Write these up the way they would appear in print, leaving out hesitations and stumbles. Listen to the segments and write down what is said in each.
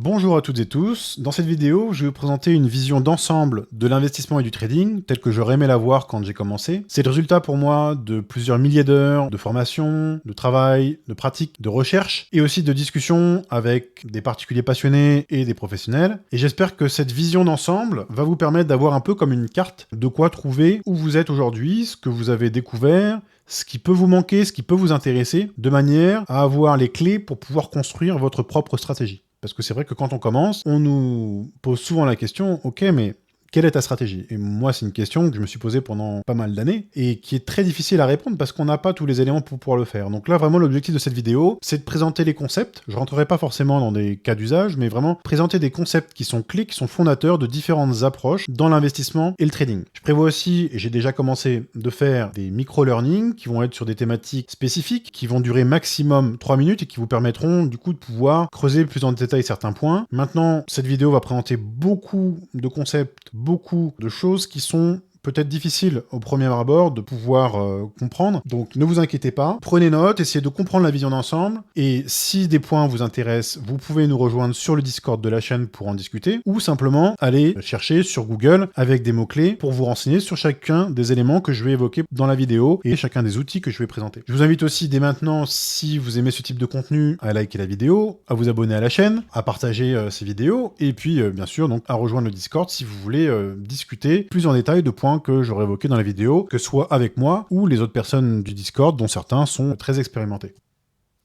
Bonjour à toutes et tous, dans cette vidéo, je vais vous présenter une vision d'ensemble de l'investissement et du trading, tel que j'aurais aimé l'avoir quand j'ai commencé. C'est le résultat pour moi de plusieurs milliers d'heures de formation, de travail, de pratique, de recherche, et aussi de discussions avec des particuliers passionnés et des professionnels. Et j'espère que cette vision d'ensemble va vous permettre d'avoir un peu comme une carte de quoi trouver où vous êtes aujourd'hui, ce que vous avez découvert, ce qui peut vous manquer, ce qui peut vous intéresser, de manière à avoir les clés pour pouvoir construire votre propre stratégie. Parce que c'est vrai que quand on commence, on nous pose souvent la question « Ok, mais quelle est ta stratégie ?» Et moi, c'est une question que je me suis posée pendant pas mal d'années et qui est très difficile à répondre parce qu'on n'a pas tous les éléments pour pouvoir le faire. Donc là, vraiment, l'objectif de cette vidéo, c'est de présenter les concepts. Je rentrerai pas forcément dans des cas d'usage, mais vraiment présenter des concepts qui sont clés, qui sont fondateurs de différentes approches dans l'investissement et le trading. Je prévois aussi, et j'ai déjà commencé, de faire des micro-learning qui vont être sur des thématiques spécifiques, qui vont durer maximum 3 minutes et qui vous permettront du coup de pouvoir creuser plus en détail certains points. Maintenant, cette vidéo va présenter beaucoup de concepts, beaucoup de choses qui sont peut-être difficiles au premier abord de pouvoir comprendre. Donc ne vous inquiétez pas, prenez note, essayez de comprendre la vision d'ensemble, et si des points vous intéressent, vous pouvez nous rejoindre sur le Discord de la chaîne pour en discuter, ou simplement aller chercher sur Google avec des mots-clés pour vous renseigner sur chacun des éléments que je vais évoquer dans la vidéo et chacun des outils que je vais présenter. Je vous invite aussi dès maintenant, si vous aimez ce type de contenu, à liker la vidéo, à vous abonner à la chaîne, à partager ces vidéos, et puis bien sûr donc à rejoindre le Discord si vous voulez discuter plus en détail de points que j'aurais évoqué dans la vidéo, que ce soit avec moi ou les autres personnes du Discord, dont certains sont très expérimentés.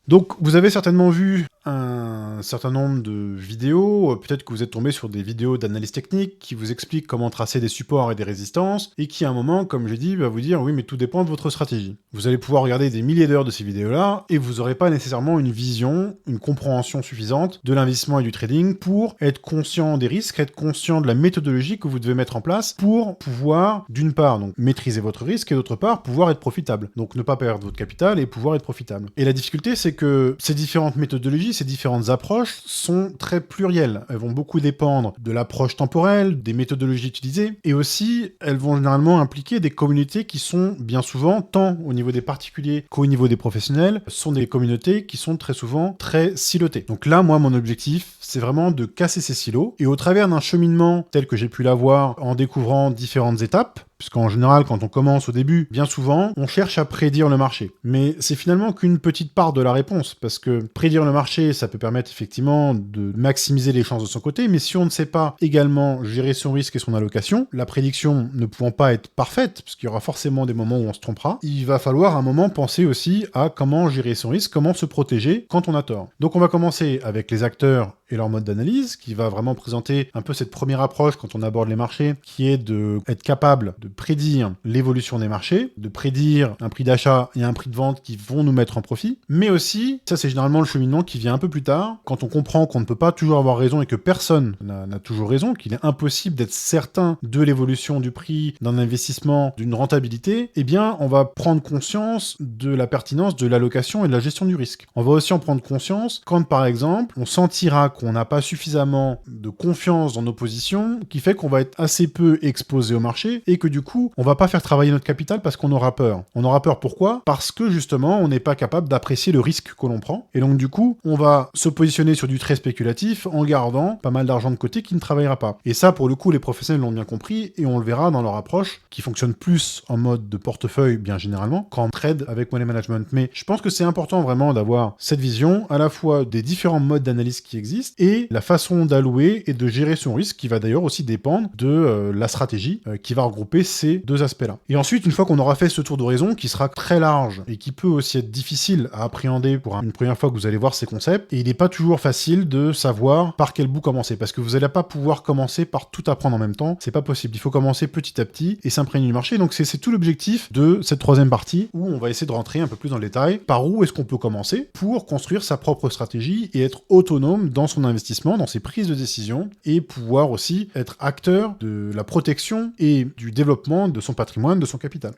Donc, vous avez certainement vu un certain nombre de vidéos, peut-être que vous êtes tombé sur des vidéos d'analyse technique qui vous expliquent comment tracer des supports et des résistances, et qui à un moment, comme j'ai dit, va vous dire « oui, mais tout dépend de votre stratégie ». Vous allez pouvoir regarder des milliers d'heures de ces vidéos-là, et vous n'aurez pas nécessairement une vision, une compréhension suffisante de l'investissement et du trading pour être conscient des risques, être conscient de la méthodologie que vous devez mettre en place pour pouvoir, d'une part, donc maîtriser votre risque, et d'autre part, pouvoir être profitable. Donc ne pas perdre votre capital et pouvoir être profitable. Et la difficulté, c'est que ces différentes méthodologies, ces différentes approches sont très plurielles. Elles vont beaucoup dépendre de l'approche temporelle, des méthodologies utilisées, et aussi, elles vont généralement impliquer des communautés qui sont bien souvent, tant au niveau des particuliers qu'au niveau des professionnels, sont des communautés qui sont très souvent très silotées. Donc là, moi, mon objectif, c'est vraiment de casser ces silos, et au travers d'un cheminement tel que j'ai pu l'avoir en découvrant différentes étapes, puisqu'en général, quand on commence au début, bien souvent, on cherche à prédire le marché. Mais c'est finalement qu'une petite part de la réponse, parce que prédire le marché, ça peut permettre effectivement de maximiser les chances de son côté, mais si on ne sait pas également gérer son risque et son allocation, la prédiction ne pouvant pas être parfaite, parce qu'il y aura forcément des moments où on se trompera, il va falloir à un moment penser aussi à comment gérer son risque, comment se protéger quand on a tort. Donc on va commencer avec les acteurs et leur mode d'analyse, qui va vraiment présenter un peu cette première approche quand on aborde les marchés, qui est d'être capable de prédire l'évolution des marchés, de prédire un prix d'achat et un prix de vente qui vont nous mettre en profit, mais aussi, ça c'est généralement le cheminement qui vient un peu plus tard, quand on comprend qu'on ne peut pas toujours avoir raison et que personne n'a toujours raison, qu'il est impossible d'être certain de l'évolution du prix, d'un investissement, d'une rentabilité, eh bien on va prendre conscience de la pertinence de l'allocation et de la gestion du risque. On va aussi en prendre conscience quand par exemple on sentira qu'on n'a pas suffisamment de confiance dans nos positions, qui fait qu'on va être assez peu exposé au marché et que du coup, on va pas faire travailler notre capital parce qu'on aura peur. On aura peur pourquoi? Parce que justement, on n'est pas capable d'apprécier le risque que l'on prend. Et donc du coup, on va se positionner sur du très spéculatif en gardant pas mal d'argent de côté qui ne travaillera pas. Et ça, pour le coup, les professionnels l'ont bien compris et on le verra dans leur approche qui fonctionne plus en mode de portefeuille, bien généralement, qu'en trade avec money management. Mais je pense que c'est important vraiment d'avoir cette vision à la fois des différents modes d'analyse qui existent et la façon d'allouer et de gérer son risque qui va d'ailleurs aussi dépendre de la stratégie qui va regrouper ces deux aspects-là. Et ensuite, une fois qu'on aura fait ce tour d'horizon qui sera très large et qui peut aussi être difficile à appréhender pour une première fois que vous allez voir ces concepts, et il n'est pas toujours facile de savoir par quel bout commencer, parce que vous n'allez pas pouvoir commencer par tout apprendre en même temps, c'est pas possible. Il faut commencer petit à petit et s'imprégner du marché. Donc c'est tout l'objectif de cette troisième partie où on va essayer de rentrer un peu plus dans le détail. Par où est-ce qu'on peut commencer pour construire sa propre stratégie et être autonome dans son investissement, dans ses prises de décision, et pouvoir aussi être acteur de la protection et du développement de son patrimoine, de son capital.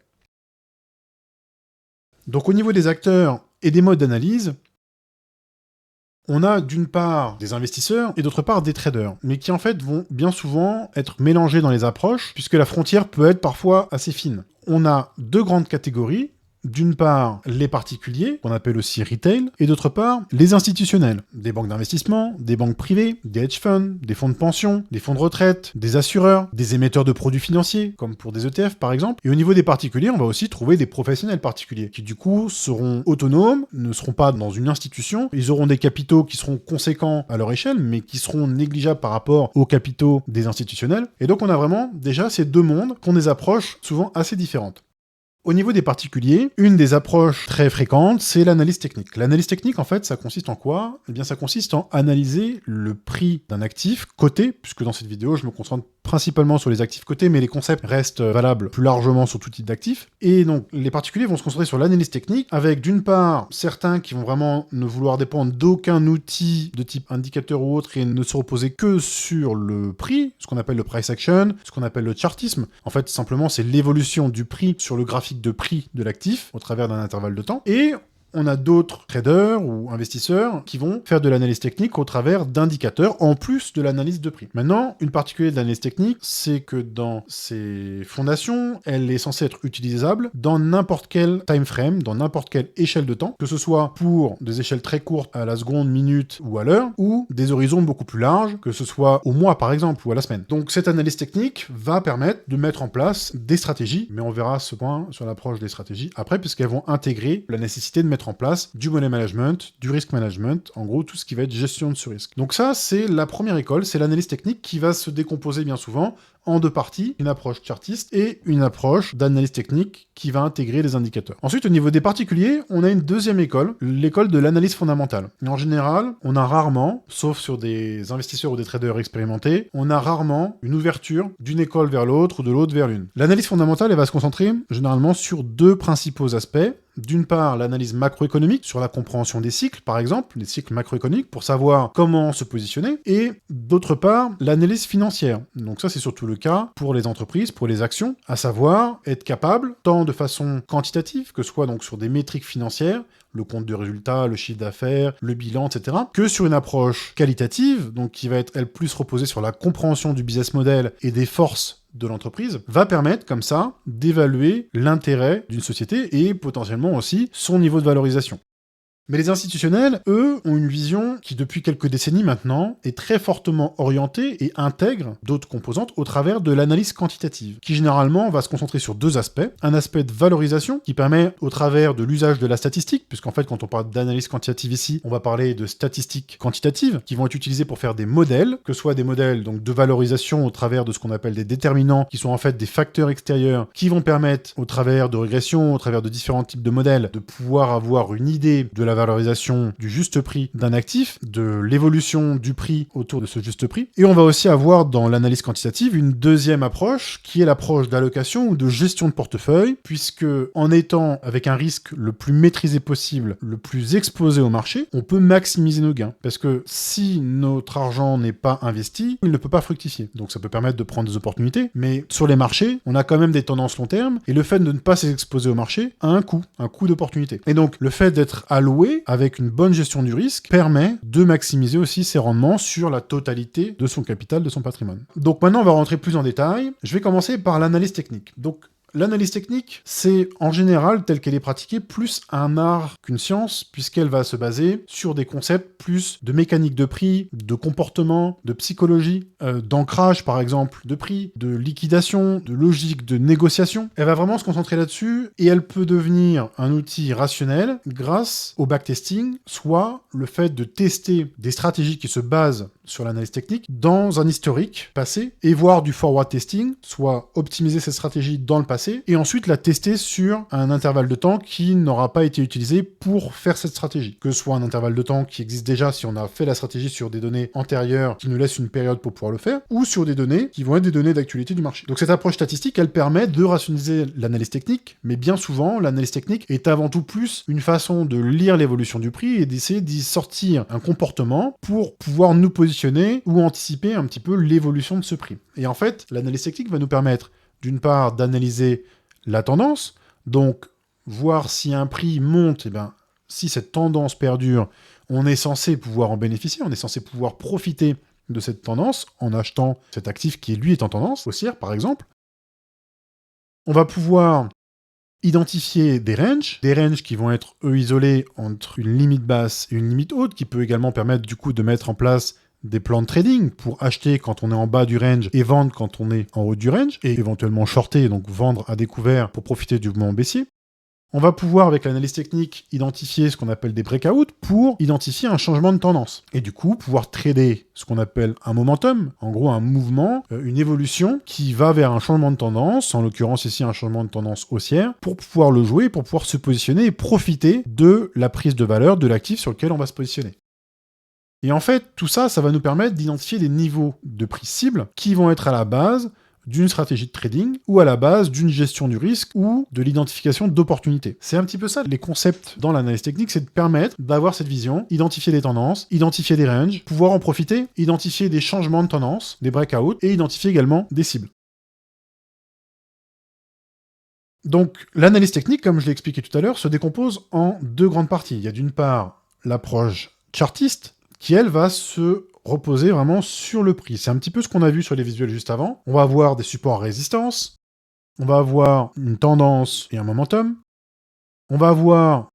Donc au niveau des acteurs et des modes d'analyse, on a d'une part des investisseurs et d'autre part des traders, mais qui en fait vont bien souvent être mélangés dans les approches, puisque la frontière peut être parfois assez fine. On a deux grandes catégories. d'une part les particuliers, qu'on appelle aussi retail, et d'autre part les institutionnels, des banques d'investissement, des banques privées, des hedge funds, des fonds de pension, des fonds de retraite, des assureurs, des émetteurs de produits financiers, comme pour des ETF par exemple. Et au niveau des particuliers, on va aussi trouver des professionnels particuliers, qui du coup seront autonomes, ne seront pas dans une institution, ils auront des capitaux qui seront conséquents à leur échelle, mais qui seront négligeables par rapport aux capitaux des institutionnels. Et donc on a vraiment déjà ces deux mondes qui ont des approches souvent assez différentes. Au niveau des particuliers, une des approches très fréquentes, c'est l'analyse technique. L'analyse technique, en fait, ça consiste en quoi? Eh bien, ça consiste en analyser le prix d'un actif coté, puisque dans cette vidéo, je me concentre principalement sur les actifs cotés, mais les concepts restent valables plus largement sur tout type d'actifs. Et donc, les particuliers vont se concentrer sur l'analyse technique, avec d'une part, certains qui vont vraiment ne vouloir dépendre d'aucun outil de type indicateur ou autre et ne se reposer que sur le prix, ce qu'on appelle le price action, ce qu'on appelle le chartisme. En fait, simplement, c'est l'évolution du prix sur le graphique de prix de l'actif au travers d'un intervalle de temps. Et on a d'autres traders ou investisseurs qui vont faire de l'analyse technique au travers d'indicateurs en plus de l'analyse de prix. Maintenant, une particularité de l'analyse technique, c'est que dans ces fondations, elle est censée être utilisable dans n'importe quel time frame, dans n'importe quelle échelle de temps, que ce soit pour des échelles très courtes à la seconde, minute ou à l'heure, ou des horizons beaucoup plus larges, que ce soit au mois par exemple ou à la semaine. Donc cette analyse technique va permettre de mettre en place des stratégies, mais on verra ce point sur l'approche des stratégies après, puisqu'elles vont intégrer la nécessité de mettre en place du money management, du risk management, en gros tout ce qui va être gestion de ce risque. Donc ça, c'est la première école, c'est l'analyse technique qui va se décomposer bien souvent en deux parties, une approche chartiste et une approche d'analyse technique qui va intégrer les indicateurs. Ensuite, au niveau des particuliers, on a une deuxième école, l'école de l'analyse fondamentale. Et en général, on a rarement, sauf sur des investisseurs ou des traders expérimentés, on a rarement une ouverture d'une école vers l'autre ou de l'autre vers l'une. L'analyse fondamentale, elle va se concentrer généralement sur deux principaux aspects. D'une part, l'analyse macroéconomique sur la compréhension des cycles, par exemple, les cycles macroéconomiques, pour savoir comment se positionner, et d'autre part, l'analyse financière. Donc ça, c'est surtout le cas pour les entreprises, pour les actions, à savoir être capable, tant de façon quantitative, que ce soit donc sur des métriques financières, le compte de résultat, le chiffre d'affaires, le bilan, etc., que sur une approche qualitative, donc qui va être, elle, plus reposée sur la compréhension du business model et des forces de l'entreprise, va permettre comme ça d'évaluer l'intérêt d'une société et potentiellement aussi son niveau de valorisation. Mais les institutionnels, eux, ont une vision qui, depuis quelques décennies maintenant, est très fortement orientée et intègre d'autres composantes au travers de l'analyse quantitative, qui généralement va se concentrer sur deux aspects. Un aspect de valorisation, qui permet, au travers de l'usage de la statistique, puisqu'en fait, quand on parle d'analyse quantitative ici, on va parler de statistiques quantitatives, qui vont être utilisées pour faire des modèles, que ce soit des modèles donc de valorisation au travers de ce qu'on appelle des déterminants, qui sont en fait des facteurs extérieurs, qui vont permettre, au travers de régression, au travers de différents types de modèles, de pouvoir avoir une idée de la valorisation du juste prix d'un actif, de l'évolution du prix autour de ce juste prix. Et on va aussi avoir dans l'analyse quantitative une deuxième approche qui est l'approche d'allocation ou de gestion de portefeuille, puisque en étant avec un risque le plus maîtrisé possible, le plus exposé au marché, on peut maximiser nos gains. Parce que si notre argent n'est pas investi, il ne peut pas fructifier. Donc ça peut permettre de prendre des opportunités, mais sur les marchés, on a quand même des tendances long terme, et le fait de ne pas s'exposer au marché a un coût d'opportunité. Et donc le fait d'être alloué avec une bonne gestion du risque permet de maximiser aussi ses rendements sur la totalité de son capital, de son patrimoine. Donc maintenant, on va rentrer plus en détail. Je vais commencer par l'analyse technique. Donc, l'analyse technique, c'est en général, telle qu'elle est pratiquée, plus un art qu'une science, puisqu'elle va se baser sur des concepts plus de mécanique de prix, de comportement, de psychologie, d'ancrage par exemple, de prix, de liquidation, de logique de négociation. Elle va vraiment se concentrer là-dessus, et elle peut devenir un outil rationnel grâce au backtesting, soit le fait de tester des stratégies qui se basent sur l'analyse technique dans un historique passé, et voir du forward testing, soit optimiser cette stratégie dans le passé, et ensuite la tester sur un intervalle de temps qui n'aura pas été utilisé pour faire cette stratégie. Que ce soit un intervalle de temps qui existe déjà si on a fait la stratégie sur des données antérieures qui nous laissent une période pour pouvoir le faire, ou sur des données qui vont être des données d'actualité du marché. Donc cette approche statistique, elle permet de rationaliser l'analyse technique, mais bien souvent, l'analyse technique est avant tout plus une façon de lire l'évolution du prix et d'essayer d'y sortir un comportement pour pouvoir nous positionner ou anticiper un petit peu l'évolution de ce prix. Et en fait, l'analyse technique va nous permettre d'une part d'analyser la tendance, donc voir si un prix monte, et bien si cette tendance perdure, on est censé pouvoir en bénéficier, on est censé pouvoir profiter de cette tendance en achetant cet actif qui lui est en tendance, haussière par exemple. On va pouvoir identifier des ranges qui vont être, eux, isolés entre une limite basse et une limite haute, qui peut également permettre, du coup, de mettre en place des plans de trading pour acheter quand on est en bas du range et vendre quand on est en haut du range, et éventuellement shorter, donc vendre à découvert pour profiter du mouvement baissier. On va pouvoir, avec l'analyse technique, identifier ce qu'on appelle des breakouts pour identifier un changement de tendance. Et du coup, pouvoir trader ce qu'on appelle un momentum, en gros un mouvement, une évolution qui va vers un changement de tendance, en l'occurrence ici un changement de tendance haussière, pour pouvoir le jouer, pour pouvoir se positionner et profiter de la prise de valeur de l'actif sur lequel on va se positionner. Et en fait, tout ça, ça va nous permettre d'identifier des niveaux de prix cibles qui vont être à la base d'une stratégie de trading ou à la base d'une gestion du risque ou de l'identification d'opportunités. C'est un petit peu ça, les concepts dans l'analyse technique, c'est de permettre d'avoir cette vision, identifier des tendances, identifier des ranges, pouvoir en profiter, identifier des changements de tendance, des breakouts et identifier également des cibles. Donc l'analyse technique, comme je l'ai expliqué tout à l'heure, se décompose en deux grandes parties. Il y a d'une part l'approche chartiste, qui elle va se reposer vraiment sur le prix. C'est un petit peu ce qu'on a vu sur les visuels juste avant. On va avoir des supports à résistance, on va avoir une tendance et un momentum, on va avoir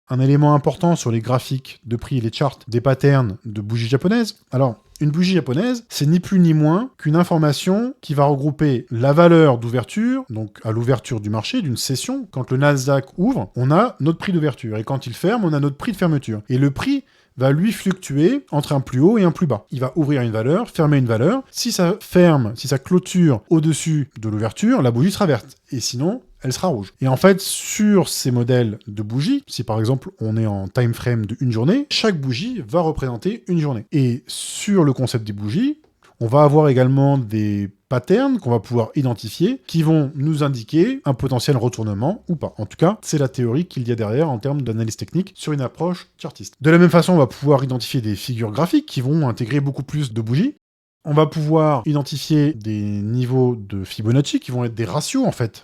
un élément important sur les graphiques de prix et les charts, des patterns de bougies japonaises. Alors, une bougie japonaise, c'est ni plus ni moins qu'une information qui va regrouper la valeur d'ouverture, donc à l'ouverture du marché, d'une session. Quand le Nasdaq ouvre, on a notre prix d'ouverture, et quand il ferme, on a notre prix de fermeture. Et le prix va lui fluctuer entre un plus haut et un plus bas. Il va ouvrir une valeur, fermer une valeur. Si ça ferme, si ça clôture au-dessus de l'ouverture, la bougie sera verte. Et sinon, elle sera rouge. Et en fait, sur ces modèles de bougies, si par exemple on est en time frame de une journée, chaque bougie va représenter une journée. Et sur le concept des bougies, on va avoir également des patterns qu'on va pouvoir identifier qui vont nous indiquer un potentiel retournement ou pas. En tout cas, c'est la théorie qu'il y a derrière en termes d'analyse technique sur une approche chartiste. De la même façon, on va pouvoir identifier des figures graphiques qui vont intégrer beaucoup plus de bougies. On va pouvoir identifier des niveaux de Fibonacci qui vont être des ratios en fait.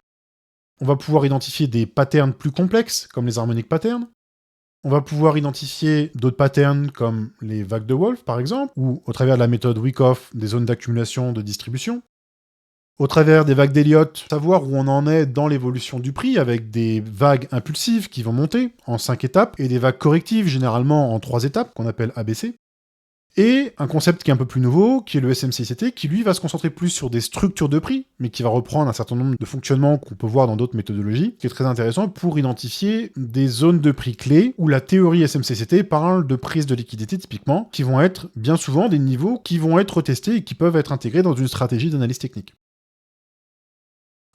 On va pouvoir identifier des patterns plus complexes comme les harmonic patterns. On va pouvoir identifier d'autres patterns comme les vagues de Wolff, par exemple, ou au travers de la méthode Wyckoff, des zones d'accumulation de distribution. Au travers des vagues d'Elliott, savoir où on en est dans l'évolution du prix, avec des vagues impulsives qui vont monter en 5 étapes, et des vagues correctives, généralement en 3 étapes, qu'on appelle ABC. Et un concept qui est un peu plus nouveau, qui est le SMCCT, qui lui va se concentrer plus sur des structures de prix, mais qui va reprendre un certain nombre de fonctionnements qu'on peut voir dans d'autres méthodologies, qui est très intéressant pour identifier des zones de prix clés, où la théorie SMCCT parle de prise de liquidité typiquement, qui vont être bien souvent des niveaux qui vont être retestés et qui peuvent être intégrés dans une stratégie d'analyse technique.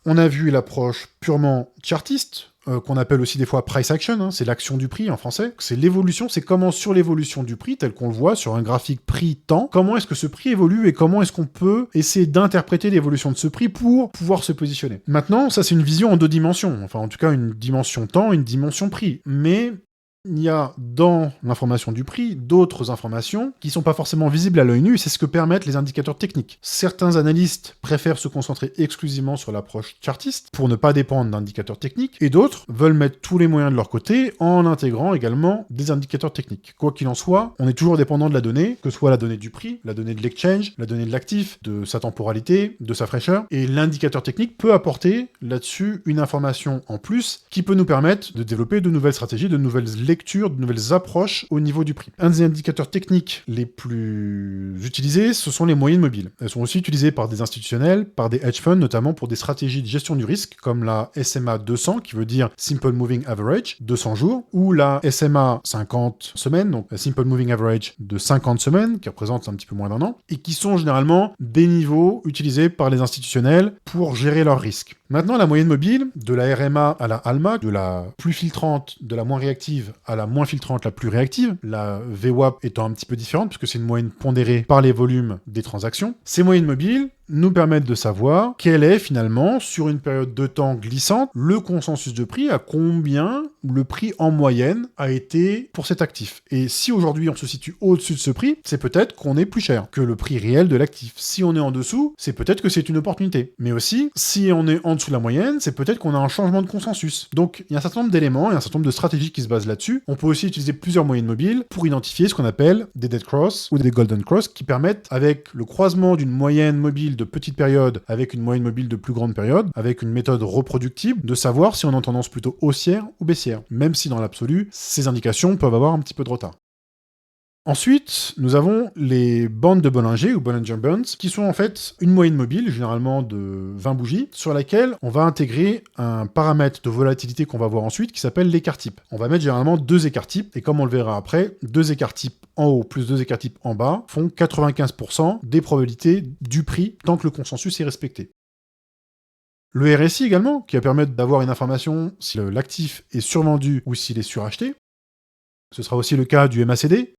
On a vu l'approche purement chartiste, qu'on appelle aussi des fois price action, hein, c'est l'action du prix en français. C'est l'évolution, c'est comment sur l'évolution du prix, tel qu'on le voit sur un graphique prix-temps, comment est-ce que ce prix évolue et comment est-ce qu'on peut essayer d'interpréter l'évolution de ce prix pour pouvoir se positionner. Maintenant, ça c'est une vision en deux dimensions, enfin en tout cas une dimension temps, une dimension prix, mais il y a dans l'information du prix d'autres informations qui ne sont pas forcément visibles à l'œil nu, et c'est ce que permettent les indicateurs techniques. Certains analystes préfèrent se concentrer exclusivement sur l'approche chartiste pour ne pas dépendre d'indicateurs techniques, et d'autres veulent mettre tous les moyens de leur côté en intégrant également des indicateurs techniques. Quoi qu'il en soit, on est toujours dépendant de la donnée, que ce soit la donnée du prix, la donnée de l'exchange, la donnée de l'actif, de sa temporalité, de sa fraîcheur, et l'indicateur technique peut apporter là-dessus une information en plus qui peut nous permettre de développer de nouvelles stratégies, de nouvelles lectures, de nouvelles approches au niveau du prix. Un des indicateurs techniques les plus utilisés, ce sont les moyennes mobiles. Elles sont aussi utilisées par des institutionnels, par des hedge funds, notamment pour des stratégies de gestion du risque, comme la SMA 200, qui veut dire Simple Moving Average, 200 jours, ou la SMA 50 semaines, donc Simple Moving Average de 50 semaines, qui représente un petit peu moins d'un an, et qui sont généralement des niveaux utilisés par les institutionnels pour gérer leurs risques. Maintenant, la moyenne mobile, de la RMA à la ALMA, de la plus filtrante, de la moins réactive à la moins filtrante, la plus réactive, la VWAP étant un petit peu différente, puisque c'est une moyenne pondérée par les volumes des transactions. Ces moyennes mobiles nous permettent de savoir quel est finalement, sur une période de temps glissante, le consensus de prix, à combien le prix en moyenne a été pour cet actif. Et si aujourd'hui on se situe au-dessus de ce prix, c'est peut-être qu'on est plus cher que le prix réel de l'actif. Si on est en dessous, c'est peut-être que c'est une opportunité. Mais aussi, si on est en dessous de la moyenne, c'est peut-être qu'on a un changement de consensus. Donc il y a un certain nombre d'éléments et un certain nombre de stratégies qui se basent là-dessus. On peut aussi utiliser plusieurs moyennes mobiles pour identifier ce qu'on appelle des dead cross ou des golden cross qui permettent, avec le croisement d'une moyenne mobile mobile de petite période avec une moyenne mobile de plus grande période, avec une méthode reproductible, de savoir si on est en tendance plutôt haussière ou baissière, même si dans l'absolu, ces indications peuvent avoir un petit peu de retard. Ensuite, nous avons les bandes de Bollinger, ou Bollinger Bands, qui sont en fait une moyenne mobile, généralement de 20 bougies, sur laquelle on va intégrer un paramètre de volatilité qu'on va voir ensuite, qui s'appelle l'écart-type. On va mettre généralement 2 écarts-types, et comme on le verra après, 2 écarts-types en haut plus 2 écarts-types en bas font 95% des probabilités du prix, tant que le consensus est respecté. Le RSI également, qui va permettre d'avoir une information si l'actif est survendu ou s'il est suracheté. Ce sera aussi le cas du MACD,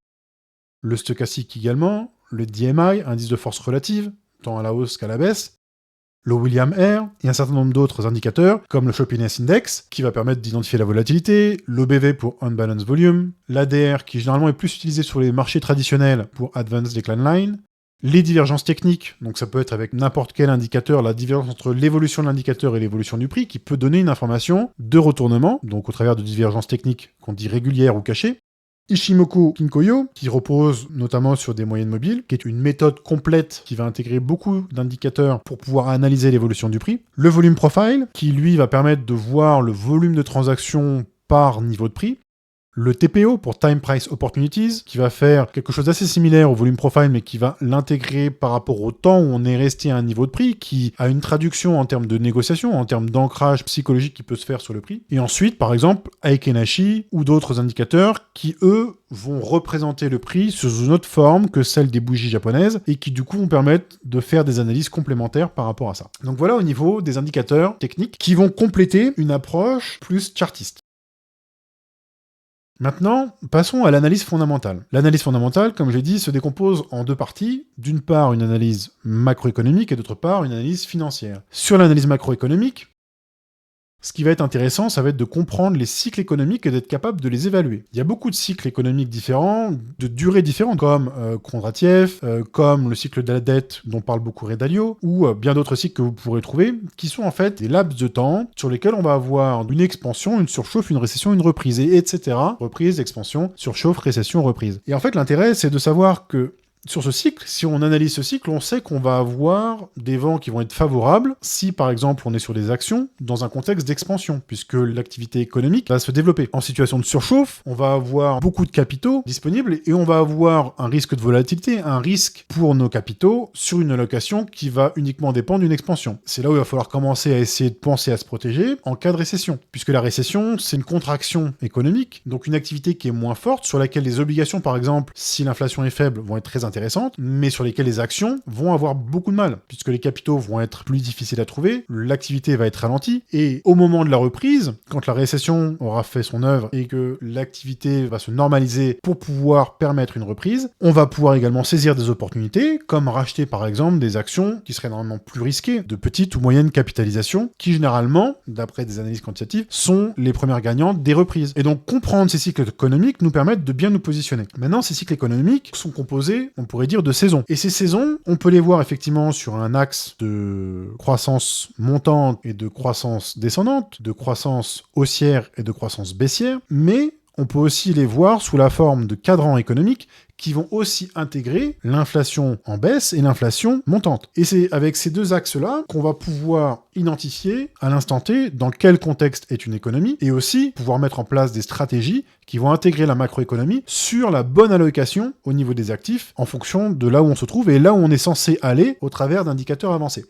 le stochastique également, le DMI, indice de force relative, tant à la hausse qu'à la baisse, le William Ayr, et un certain nombre d'autres indicateurs, comme le Shoppiness Index, qui va permettre d'identifier la volatilité, l'OBV pour Unbalanced Volume, l'ADR, qui généralement est plus utilisé sur les marchés traditionnels pour Advanced Decline Line, les divergences techniques, donc ça peut être avec n'importe quel indicateur, la divergence entre l'évolution de l'indicateur et l'évolution du prix, qui peut donner une information de retournement, donc au travers de divergences techniques qu'on dit régulières ou cachées, Ishimoku Kinkoyo, qui repose notamment sur des moyennes mobiles, qui est une méthode complète qui va intégrer beaucoup d'indicateurs pour pouvoir analyser l'évolution du prix. Le volume profile, qui lui va permettre de voir le volume de transactions par niveau de prix. Le TPO pour Time Price Opportunities, qui va faire quelque chose d'assez similaire au volume profile, mais qui va l'intégrer par rapport au temps où on est resté à un niveau de prix, qui a une traduction en termes de négociation, en termes d'ancrage psychologique qui peut se faire sur le prix. Et ensuite, par exemple, Aikenashi ou d'autres indicateurs qui, eux, vont représenter le prix sous une autre forme que celle des bougies japonaises et qui, du coup, vont permettre de faire des analyses complémentaires par rapport à ça. Donc voilà au niveau des indicateurs techniques qui vont compléter une approche plus chartiste. Maintenant, passons à l'analyse fondamentale. L'analyse fondamentale, comme j'ai dit, se décompose en 2 parties. D'une part, une analyse macroéconomique et d'autre part, une analyse financière. Sur l'analyse macroéconomique, ce qui va être intéressant, ça va être de comprendre les cycles économiques et d'être capable de les évaluer. Il y a beaucoup de cycles économiques différents, de durées différentes, comme Kondratiev, comme le cycle de la dette dont parle beaucoup Ray Dalio, ou bien d'autres cycles que vous pourrez trouver, qui sont en fait des laps de temps sur lesquels on va avoir une expansion, une surchauffe, une récession, une reprise, et etc. Reprise, expansion, surchauffe, récession, reprise. Et en fait, l'intérêt, c'est de savoir que sur ce cycle, si on analyse ce cycle, on sait qu'on va avoir des vents qui vont être favorables si, par exemple, on est sur des actions dans un contexte d'expansion, puisque l'activité économique va se développer. En situation de surchauffe, on va avoir beaucoup de capitaux disponibles et on va avoir un risque de volatilité, un risque pour nos capitaux sur une allocation qui va uniquement dépendre d'une expansion. C'est là où il va falloir commencer à essayer de penser à se protéger en cas de récession, puisque la récession, c'est une contraction économique, donc une activité qui est moins forte, sur laquelle les obligations, par exemple, si l'inflation est faible, vont être très intéressantes, mais sur lesquelles les actions vont avoir beaucoup de mal, puisque les capitaux vont être plus difficiles à trouver, l'activité va être ralentie, et au moment de la reprise, quand la récession aura fait son œuvre et que l'activité va se normaliser pour pouvoir permettre une reprise, on va pouvoir également saisir des opportunités, comme racheter par exemple des actions qui seraient normalement plus risquées, de petite ou moyenne capitalisation, qui généralement, d'après des analyses quantitatives, sont les premières gagnantes des reprises. Et donc comprendre ces cycles économiques nous permettent de bien nous positionner. Maintenant, ces cycles économiques sont composés, on pourrait dire, de saisons. Et ces saisons, on peut les voir effectivement sur un axe de croissance montante et de croissance descendante, de croissance haussière et de croissance baissière, mais on peut aussi les voir sous la forme de cadrans économiques qui vont aussi intégrer l'inflation en baisse et l'inflation montante. Et c'est avec ces 2 axes-là qu'on va pouvoir identifier à l'instant T dans quel contexte est une économie, et aussi pouvoir mettre en place des stratégies qui vont intégrer la macroéconomie sur la bonne allocation au niveau des actifs en fonction de là où on se trouve et là où on est censé aller au travers d'indicateurs avancés.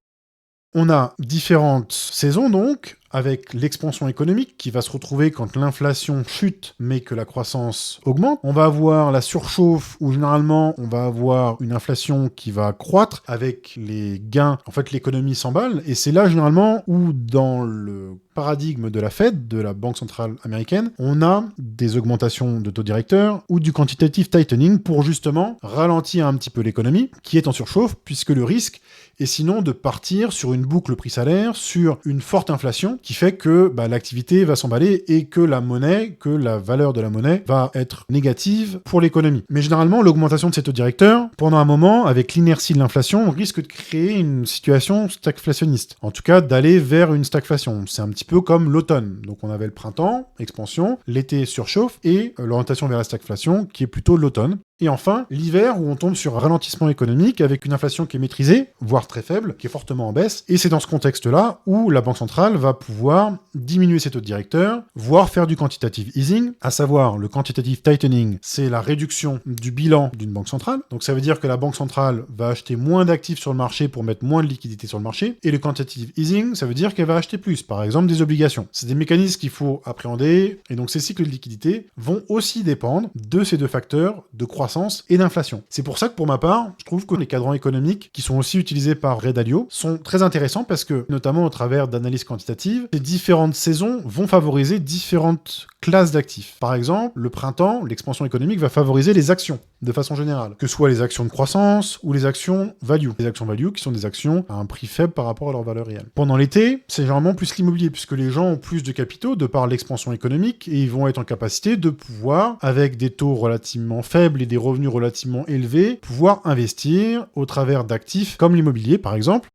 On a différentes saisons donc, avec l'expansion économique qui va se retrouver quand l'inflation chute mais que la croissance augmente. On va avoir la surchauffe où généralement on va avoir une inflation qui va croître avec les gains. En fait, l'économie s'emballe et c'est là généralement où dans le paradigme de la Fed, de la Banque centrale américaine, on a des augmentations de taux directeurs ou du quantitative tightening pour justement ralentir un petit peu l'économie qui est en surchauffe puisque le risque est sinon de partir sur une boucle prix-salaire, sur une forte inflation qui fait que l'activité va s'emballer et que la monnaie, que la valeur de la monnaie va être négative pour l'économie. Mais généralement, l'augmentation de ces taux directeurs, pendant un moment, avec l'inertie de l'inflation, risque de créer une situation stagflationniste. En tout cas, d'aller vers une stagflation. C'est un petit peu comme l'automne. Donc on avait le printemps, expansion, l'été surchauffe, et l'orientation vers la stagflation, qui est plutôt l'automne. Et enfin, l'hiver où on tombe sur un ralentissement économique avec une inflation qui est maîtrisée, voire très faible, qui est fortement en baisse. Et c'est dans ce contexte-là où la Banque centrale va pouvoir diminuer ses taux de directeur, voire faire du quantitative easing, à savoir le quantitative tightening, c'est la réduction du bilan d'une banque centrale. Donc ça veut dire que la Banque centrale va acheter moins d'actifs sur le marché pour mettre moins de liquidités sur le marché. Et le quantitative easing, ça veut dire qu'elle va acheter plus, par exemple des obligations. C'est des mécanismes qu'il faut appréhender, et donc ces cycles de liquidité vont aussi dépendre de ces deux facteurs de croissance et d'inflation. C'est pour ça que pour ma part, je trouve que les cadrans économiques qui sont aussi utilisés par Ray Dalio sont très intéressants parce que, notamment au travers d'analyses quantitatives, ces différentes saisons vont favoriser différentes classes d'actifs. Par exemple, le printemps, l'expansion économique va favoriser les actions de façon générale, que ce soit les actions de croissance ou les actions value. Les actions value qui sont des actions à un prix faible par rapport à leur valeur réelle. Pendant l'été, c'est généralement plus l'immobilier puisque les gens ont plus de capitaux de par l'expansion économique et ils vont être en capacité de pouvoir, avec des taux relativement faibles et des revenus relativement élevés, pouvoir investir au travers d'actifs comme l'immobilier par exemple.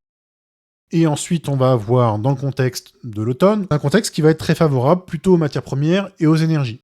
Et ensuite, on va avoir, dans le contexte de l'automne, un contexte qui va être très favorable plutôt aux matières premières et aux énergies.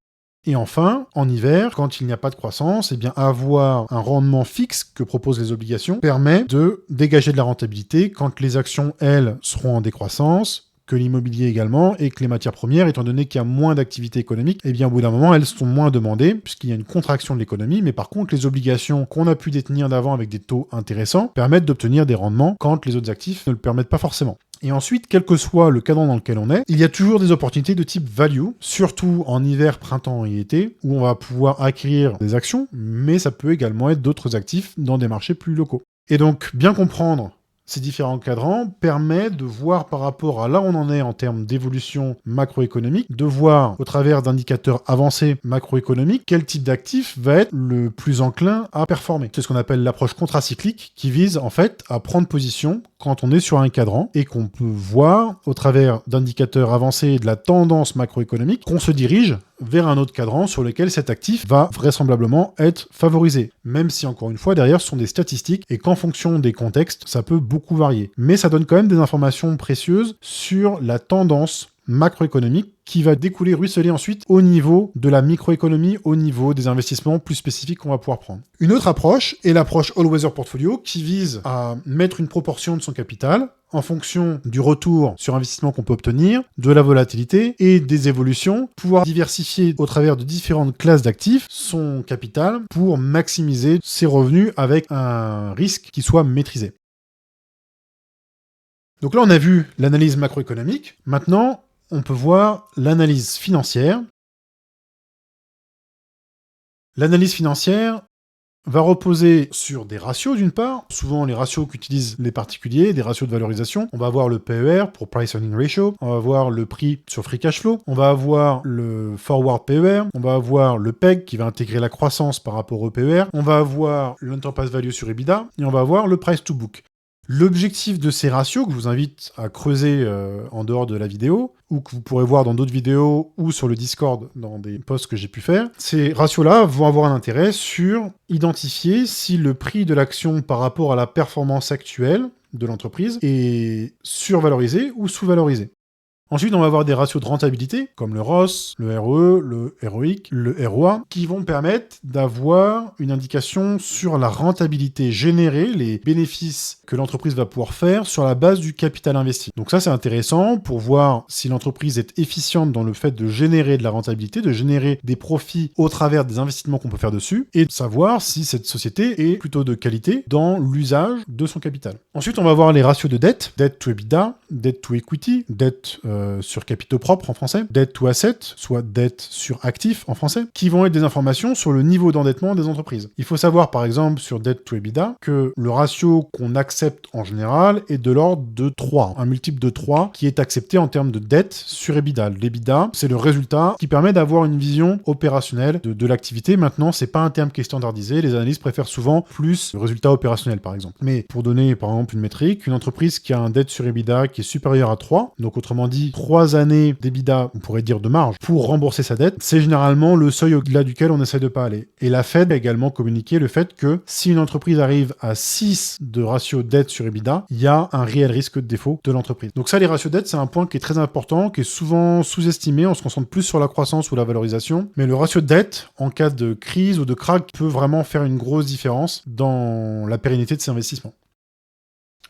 Et enfin, en hiver, quand il n'y a pas de croissance, eh bien avoir un rendement fixe que proposent les obligations permet de dégager de la rentabilité quand les actions, elles, seront en décroissance, que l'immobilier également, et que les matières premières, étant donné qu'il y a moins d'activité économique, eh bien au bout d'un moment, elles sont moins demandées, puisqu'il y a une contraction de l'économie, mais par contre, les obligations qu'on a pu détenir d'avant avec des taux intéressants permettent d'obtenir des rendements quand les autres actifs ne le permettent pas forcément. Et ensuite, quel que soit le cadran dans lequel on est, il y a toujours des opportunités de type value, surtout en hiver, printemps et été, où on va pouvoir acquérir des actions, mais ça peut également être d'autres actifs dans des marchés plus locaux. Et donc, bien comprendre ces différents cadrans permettent de voir par rapport à là où on en est en termes d'évolution macroéconomique, de voir au travers d'indicateurs avancés macroéconomiques quel type d'actif va être le plus enclin à performer. C'est ce qu'on appelle l'approche contracyclique qui vise en fait à prendre position quand on est sur un cadran et qu'on peut voir au travers d'indicateurs avancés et de la tendance macroéconomique qu'on se dirige vers un autre cadran sur lequel cet actif va vraisemblablement être favorisé. Même si, encore une fois, derrière, ce sont des statistiques et qu'en fonction des contextes, ça peut beaucoup varier. Mais ça donne quand même des informations précieuses sur la tendance macroéconomique qui va découler, ruisseler ensuite au niveau de la microéconomie, au niveau des investissements plus spécifiques qu'on va pouvoir prendre. Une autre approche est l'approche All-Weather Portfolio qui vise à mettre une proportion de son capital en fonction du retour sur investissement qu'on peut obtenir, de la volatilité et des évolutions, pouvoir diversifier au travers de différentes classes d'actifs son capital pour maximiser ses revenus avec un risque qui soit maîtrisé. Donc là, on a vu l'analyse macroéconomique. Maintenant, on peut voir l'analyse financière. L'analyse financière va reposer sur des ratios d'une part, souvent les ratios qu'utilisent les particuliers, des ratios de valorisation. On va avoir le PER pour Price Earning Ratio, on va avoir le prix sur Free Cash Flow, on va avoir le Forward PER, on va avoir le PEG qui va intégrer la croissance par rapport au PER, on va avoir l'Enterprise Value sur EBITDA, et on va avoir le Price to Book. L'objectif de ces ratios, que je vous invite à creuser en dehors de la vidéo, ou que vous pourrez voir dans d'autres vidéos ou sur le Discord dans des posts que j'ai pu faire, ces ratios-là vont avoir un intérêt sur identifier si le prix de l'action par rapport à la performance actuelle de l'entreprise est survalorisé ou sous-valorisé. Ensuite, on va avoir des ratios de rentabilité, comme le ROS, le ROE, le ROIC, le ROA, qui vont permettre d'avoir une indication sur la rentabilité générée, les bénéfices que l'entreprise va pouvoir faire sur la base du capital investi. Donc ça, c'est intéressant pour voir si l'entreprise est efficiente dans le fait de générer de la rentabilité, de générer des profits au travers des investissements qu'on peut faire dessus, et de savoir si cette société est plutôt de qualité dans l'usage de son capital. Ensuite, on va voir les ratios de dette, dette to EBITDA, dette to equity, dette sur capitaux propres en français, debt to asset, soit dette sur actifs en français, qui vont être des informations sur le niveau d'endettement des entreprises. Il faut savoir par exemple sur debt to EBITDA que le ratio qu'on accepte en général est de l'ordre de 3, un multiple de 3 qui est accepté en termes de dette sur EBITDA. L'EBITDA, c'est le résultat qui permet d'avoir une vision opérationnelle de l'activité. Maintenant, c'est pas un terme qui est standardisé, les analystes préfèrent souvent plus le résultat opérationnel par exemple. Mais pour donner par exemple une métrique, une entreprise qui a un dette sur EBITDA qui est supérieur à 3, donc autrement dit choisit 3 années d'EBITDA, on pourrait dire de marge, pour rembourser sa dette, c'est généralement le seuil au-delà duquel on essaie de pas aller. Et la Fed a également communiqué le fait que si une entreprise arrive à 6 de ratio dette sur EBITDA, il y a un réel risque de défaut de l'entreprise. Donc ça, les ratios dette, c'est un point qui est très important, qui est souvent sous-estimé. On se concentre plus sur la croissance ou la valorisation. Mais le ratio de dette, en cas de crise ou de krach, peut vraiment faire une grosse différence dans la pérennité de ces investissements.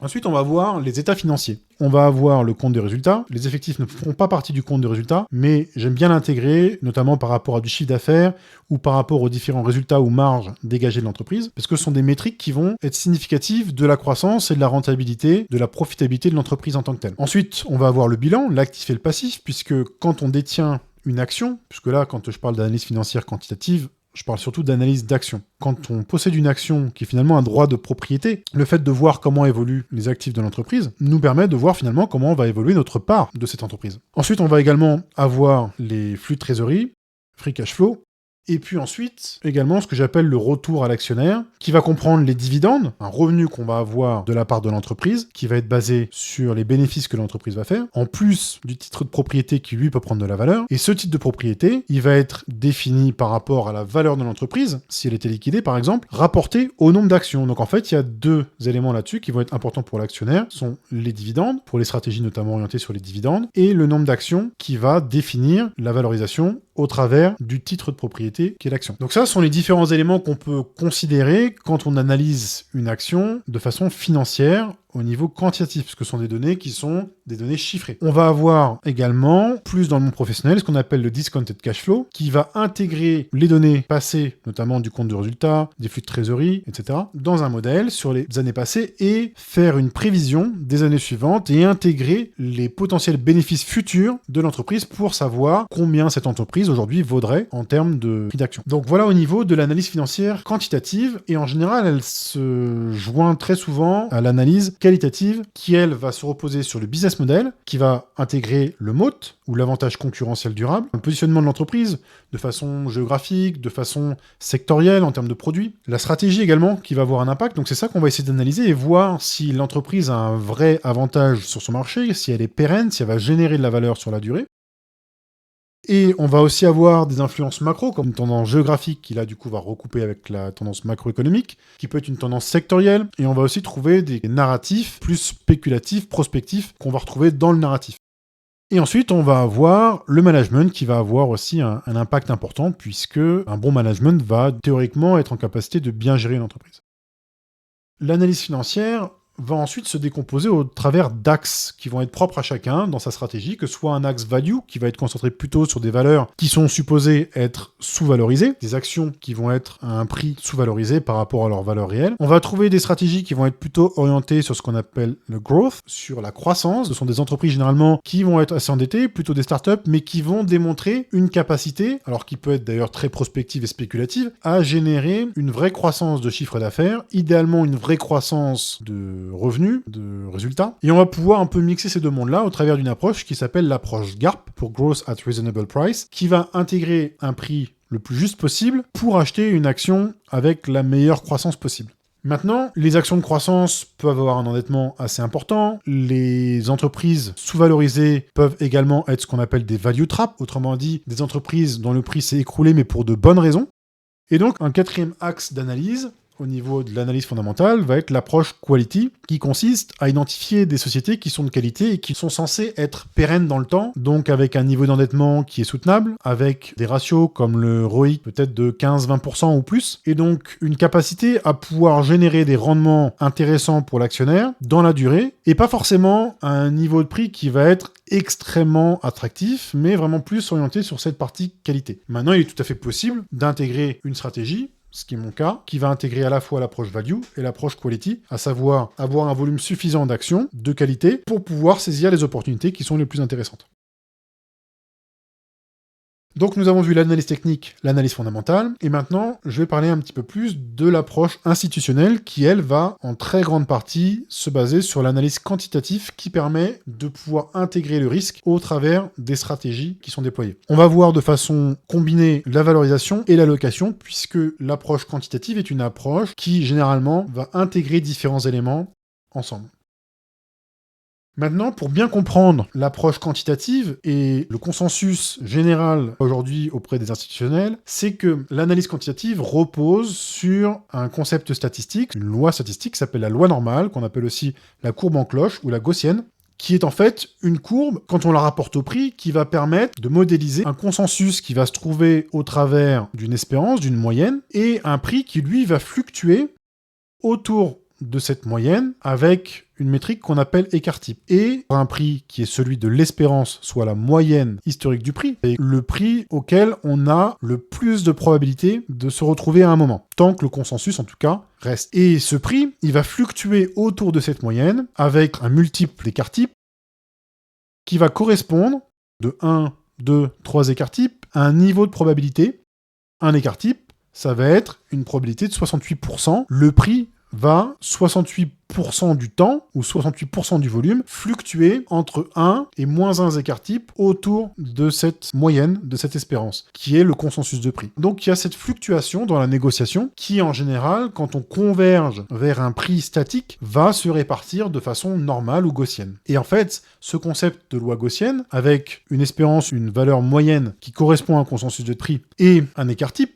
Ensuite, on va voir les états financiers. On va avoir le compte des résultats. Les effectifs ne feront pas partie du compte des résultats, mais j'aime bien l'intégrer, notamment par rapport à du chiffre d'affaires ou par rapport aux différents résultats ou marges dégagées de l'entreprise, parce que ce sont des métriques qui vont être significatives de la croissance et de la rentabilité, de la profitabilité de l'entreprise en tant que telle. Ensuite, on va avoir le bilan, l'actif et le passif, puisque quand on détient une action, puisque là, quand je parle d'analyse financière quantitative, je parle surtout d'analyse d'action. Quand on possède une action qui est finalement un droit de propriété, le fait de voir comment évoluent les actifs de l'entreprise nous permet de voir finalement comment va évoluer notre part de cette entreprise. Ensuite, on va également avoir les flux de trésorerie, free cash flow, et puis ensuite, également, ce que j'appelle le retour à l'actionnaire, qui va comprendre les dividendes, un revenu qu'on va avoir de la part de l'entreprise, qui va être basé sur les bénéfices que l'entreprise va faire, en plus du titre de propriété qui, lui, peut prendre de la valeur. Et ce titre de propriété, il va être défini par rapport à la valeur de l'entreprise, si elle était liquidée, par exemple, rapporté au nombre d'actions. Donc en fait, il y a 2 éléments là-dessus qui vont être importants pour l'actionnaire, sont les dividendes, pour les stratégies notamment orientées sur les dividendes, et le nombre d'actions qui va définir la valorisation au travers du titre de propriété qui est l'action. Donc ça, ce sont les différents éléments qu'on peut considérer quand on analyse une action de façon financière au niveau quantitatif, parce que ce sont des données qui sont des données chiffrées. On va avoir également, plus dans le monde professionnel, ce qu'on appelle le discounted cash flow, qui va intégrer les données passées, notamment du compte de résultat, des flux de trésorerie, etc., dans un modèle sur les années passées et faire une prévision des années suivantes et intégrer les potentiels bénéfices futurs de l'entreprise pour savoir combien cette entreprise aujourd'hui vaudrait en termes de prix d'action. Donc voilà au niveau de l'analyse financière quantitative, et en général, elle se joint très souvent à l'analyse qualitative qui, elle, va se reposer sur le business model, qui va intégrer le moat, ou l'avantage concurrentiel durable, le positionnement de l'entreprise de façon géographique, de façon sectorielle en termes de produits, la stratégie également qui va avoir un impact. Donc c'est ça qu'on va essayer d'analyser et voir si l'entreprise a un vrai avantage sur son marché, si elle est pérenne, si elle va générer de la valeur sur la durée. Et on va aussi avoir des influences macro, comme une tendance géographique qui là du coup va recouper avec la tendance macroéconomique, qui peut être une tendance sectorielle, et on va aussi trouver des narratifs plus spéculatifs, prospectifs, qu'on va retrouver dans le narratif. Et ensuite, on va avoir le management qui va avoir aussi un impact important, puisque un bon management va théoriquement être en capacité de bien gérer une entreprise. L'analyse financière va ensuite se décomposer au travers d'axes qui vont être propres à chacun dans sa stratégie, que ce soit un axe value qui va être concentré plutôt sur des valeurs qui sont supposées être sous-valorisées, des actions qui vont être à un prix sous-valorisé par rapport à leur valeur réelle. On va trouver des stratégies qui vont être plutôt orientées sur ce qu'on appelle le growth, sur la croissance. Ce sont des entreprises généralement qui vont être assez endettées, plutôt des startups, mais qui vont démontrer une capacité, alors qui peut être d'ailleurs très prospective et spéculative, à générer une vraie croissance de chiffre d'affaires, idéalement une vraie croissance de revenus, de résultats. Et on va pouvoir un peu mixer ces deux mondes-là au travers d'une approche qui s'appelle l'approche GARP, pour Growth at Reasonable Price, qui va intégrer un prix le plus juste possible pour acheter une action avec la meilleure croissance possible. Maintenant, les actions de croissance peuvent avoir un endettement assez important. Les entreprises sous-valorisées peuvent également être ce qu'on appelle des value traps, autrement dit, des entreprises dont le prix s'est écroulé mais pour de bonnes raisons. Et donc, un quatrième axe d'analyse, au niveau de l'analyse fondamentale, va être l'approche quality, qui consiste à identifier des sociétés qui sont de qualité et qui sont censées être pérennes dans le temps, donc avec un niveau d'endettement qui est soutenable, avec des ratios comme le ROIC peut-être de 15-20% ou plus, et donc une capacité à pouvoir générer des rendements intéressants pour l'actionnaire dans la durée, et pas forcément à un niveau de prix qui va être extrêmement attractif, mais vraiment plus orienté sur cette partie qualité. Maintenant, il est tout à fait possible d'intégrer une stratégie, ce qui est mon cas, qui va intégrer à la fois l'approche value et l'approche quality, à savoir avoir un volume suffisant d'actions de qualité pour pouvoir saisir les opportunités qui sont les plus intéressantes. Donc nous avons vu l'analyse technique, l'analyse fondamentale, et maintenant je vais parler un petit peu plus de l'approche institutionnelle qui, elle, va en très grande partie se baser sur l'analyse quantitative qui permet de pouvoir intégrer le risque au travers des stratégies qui sont déployées. On va voir de façon combinée la valorisation et l'allocation, puisque l'approche quantitative est une approche qui généralement va intégrer différents éléments ensemble. Maintenant, pour bien comprendre l'approche quantitative et le consensus général aujourd'hui auprès des institutionnels, c'est que l'analyse quantitative repose sur un concept statistique, une loi statistique qui s'appelle la loi normale, qu'on appelle aussi la courbe en cloche ou la gaussienne, qui est en fait une courbe, quand on la rapporte au prix, qui va permettre de modéliser un consensus qui va se trouver au travers d'une espérance, d'une moyenne, et un prix qui, lui, va fluctuer autour de cette moyenne avec une métrique qu'on appelle écart type. Et un prix qui est celui de l'espérance, soit la moyenne historique du prix, et le prix auquel on a le plus de probabilité de se retrouver à un moment, tant que le consensus, en tout cas, reste. Et ce prix, il va fluctuer autour de cette moyenne avec un multiple écart type qui va correspondre de 1, 2, 3 écarts types à un niveau de probabilité. Un écart type, ça va être une probabilité de 68%. Le prix va 68% du temps, ou 68% du volume, fluctuer entre 1 et moins 1 écart type autour de cette moyenne, de cette espérance, qui est le consensus de prix. Donc il y a cette fluctuation dans la négociation qui, en général, quand on converge vers un prix statique, va se répartir de façon normale ou gaussienne. Et en fait, ce concept de loi gaussienne, avec une espérance, une valeur moyenne qui correspond à un consensus de prix et un écart type,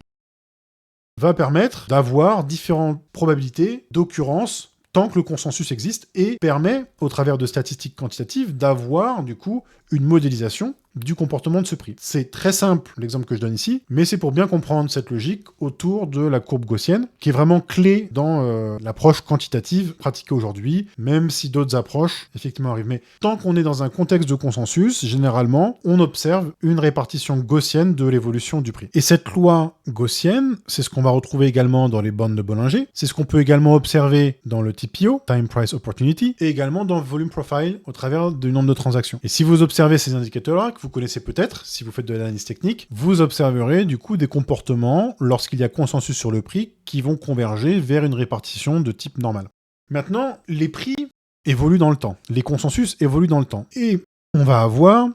va permettre d'avoir différentes probabilités d'occurrence tant que le consensus existe et permet, au travers de statistiques quantitatives, d'avoir du coup une modélisation du comportement de ce prix. C'est très simple, l'exemple que je donne ici, mais c'est pour bien comprendre cette logique autour de la courbe gaussienne, qui est vraiment clé dans l'approche quantitative pratiquée aujourd'hui, même si d'autres approches, effectivement, arrivent. Mais tant qu'on est dans un contexte de consensus, généralement, on observe une répartition gaussienne de l'évolution du prix. Et cette loi gaussienne, c'est ce qu'on va retrouver également dans les bandes de Bollinger, c'est ce qu'on peut également observer dans le TPO, Time Price Opportunity, et également dans le Volume Profile, au travers du nombre de transactions. Et si vous observez ces indicateurs-là, que vous connaissez peut-être, si vous faites de l'analyse technique, vous observerez du coup des comportements, lorsqu'il y a consensus sur le prix, qui vont converger vers une répartition de type normal. Maintenant, les prix évoluent dans le temps, les consensus évoluent dans le temps, et on va avoir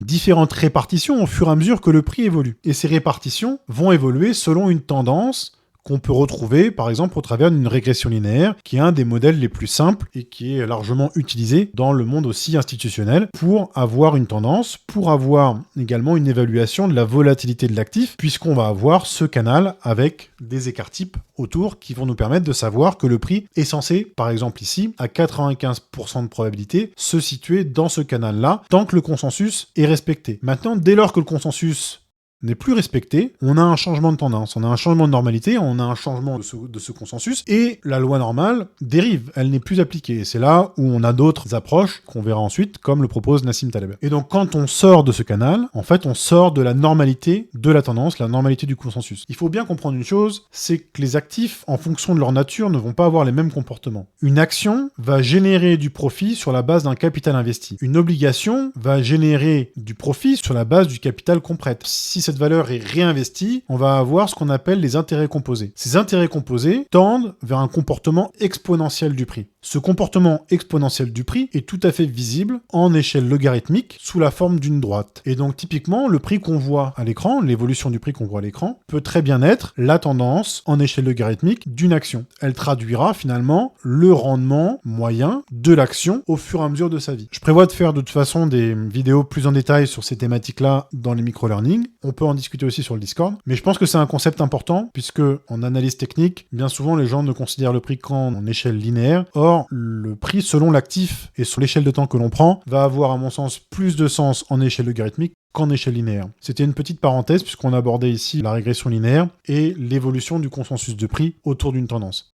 différentes répartitions au fur et à mesure que le prix évolue. Et ces répartitions vont évoluer selon une tendance qu'on peut retrouver, par exemple, au travers d'une régression linéaire, qui est un des modèles les plus simples et qui est largement utilisé dans le monde aussi institutionnel pour avoir une tendance, pour avoir également une évaluation de la volatilité de l'actif, puisqu'on va avoir ce canal avec des écarts types autour qui vont nous permettre de savoir que le prix est censé, par exemple ici, à 95% de probabilité, se situer dans ce canal-là, tant que le consensus est respecté. Maintenant, dès lors que le consensus n'est plus respecté, on a un changement de tendance, on a un changement de normalité, on a un changement de ce consensus, et la loi normale dérive, elle n'est plus appliquée. C'est là où on a d'autres approches qu'on verra ensuite, comme le propose Nassim Taleb. Et donc quand on sort de ce canal, en fait on sort de la normalité de la tendance, la normalité du consensus. Il faut bien comprendre une chose, c'est que les actifs, en fonction de leur nature, ne vont pas avoir les mêmes comportements. Une action va générer du profit sur la base d'un capital investi. Une obligation va générer du profit sur la base du capital qu'on prête. Si cette valeur est réinvestie, on va avoir ce qu'on appelle les intérêts composés. Ces intérêts composés tendent vers un comportement exponentiel du prix. Ce comportement exponentiel du prix est tout à fait visible en échelle logarithmique sous la forme d'une droite. Et donc typiquement, le prix qu'on voit à l'écran, l'évolution du prix qu'on voit à l'écran, peut très bien être la tendance en échelle logarithmique d'une action. Elle traduira finalement le rendement moyen de l'action au fur et à mesure de sa vie. Je prévois de faire de toute façon des vidéos plus en détail sur ces thématiques-là dans les micro-learning. On peut en discuter aussi sur le Discord, mais je pense que c'est un concept important puisque en analyse technique, bien souvent les gens ne considèrent le prix qu'en échelle linéaire. Or, le prix selon l'actif et sur l'échelle de temps que l'on prend va avoir à mon sens plus de sens en échelle logarithmique qu'en échelle linéaire. C'était une petite parenthèse puisqu'on abordait ici la régression linéaire et l'évolution du consensus de prix autour d'une tendance.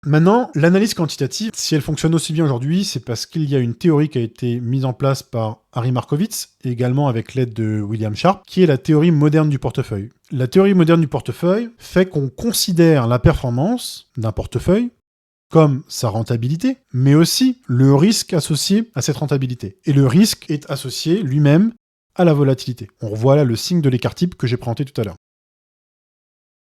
Maintenant, l'analyse quantitative, si elle fonctionne aussi bien aujourd'hui, c'est parce qu'il y a une théorie qui a été mise en place par Harry Markowitz, et également avec l'aide de William Sharpe, qui est la théorie moderne du portefeuille. La théorie moderne du portefeuille fait qu'on considère la performance d'un portefeuille comme sa rentabilité, mais aussi le risque associé à cette rentabilité. Et le risque est associé lui-même à la volatilité. On revoit là le signe de l'écart type que j'ai présenté tout à l'heure.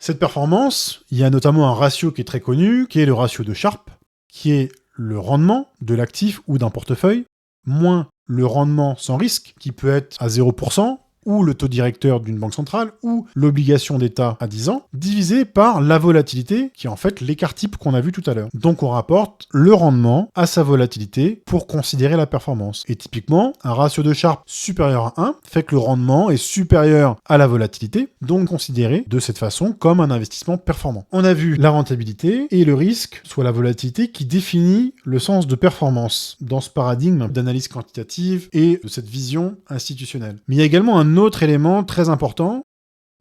Cette performance, il y a notamment un ratio qui est très connu, qui est le ratio de Sharpe, qui est le rendement de l'actif ou d'un portefeuille, moins le rendement sans risque, qui peut être à 0%, ou le taux directeur d'une banque centrale, ou l'obligation d'État à 10 ans, divisé par la volatilité, qui est en fait l'écart type qu'on a vu tout à l'heure. Donc on rapporte le rendement à sa volatilité pour considérer la performance. Et typiquement, un ratio de Sharpe supérieur à 1 fait que le rendement est supérieur à la volatilité, donc considéré de cette façon comme un investissement performant. On a vu la rentabilité et le risque, soit la volatilité, qui définit le sens de performance dans ce paradigme d'analyse quantitative et de cette vision institutionnelle. Mais il y a également un autre élément très important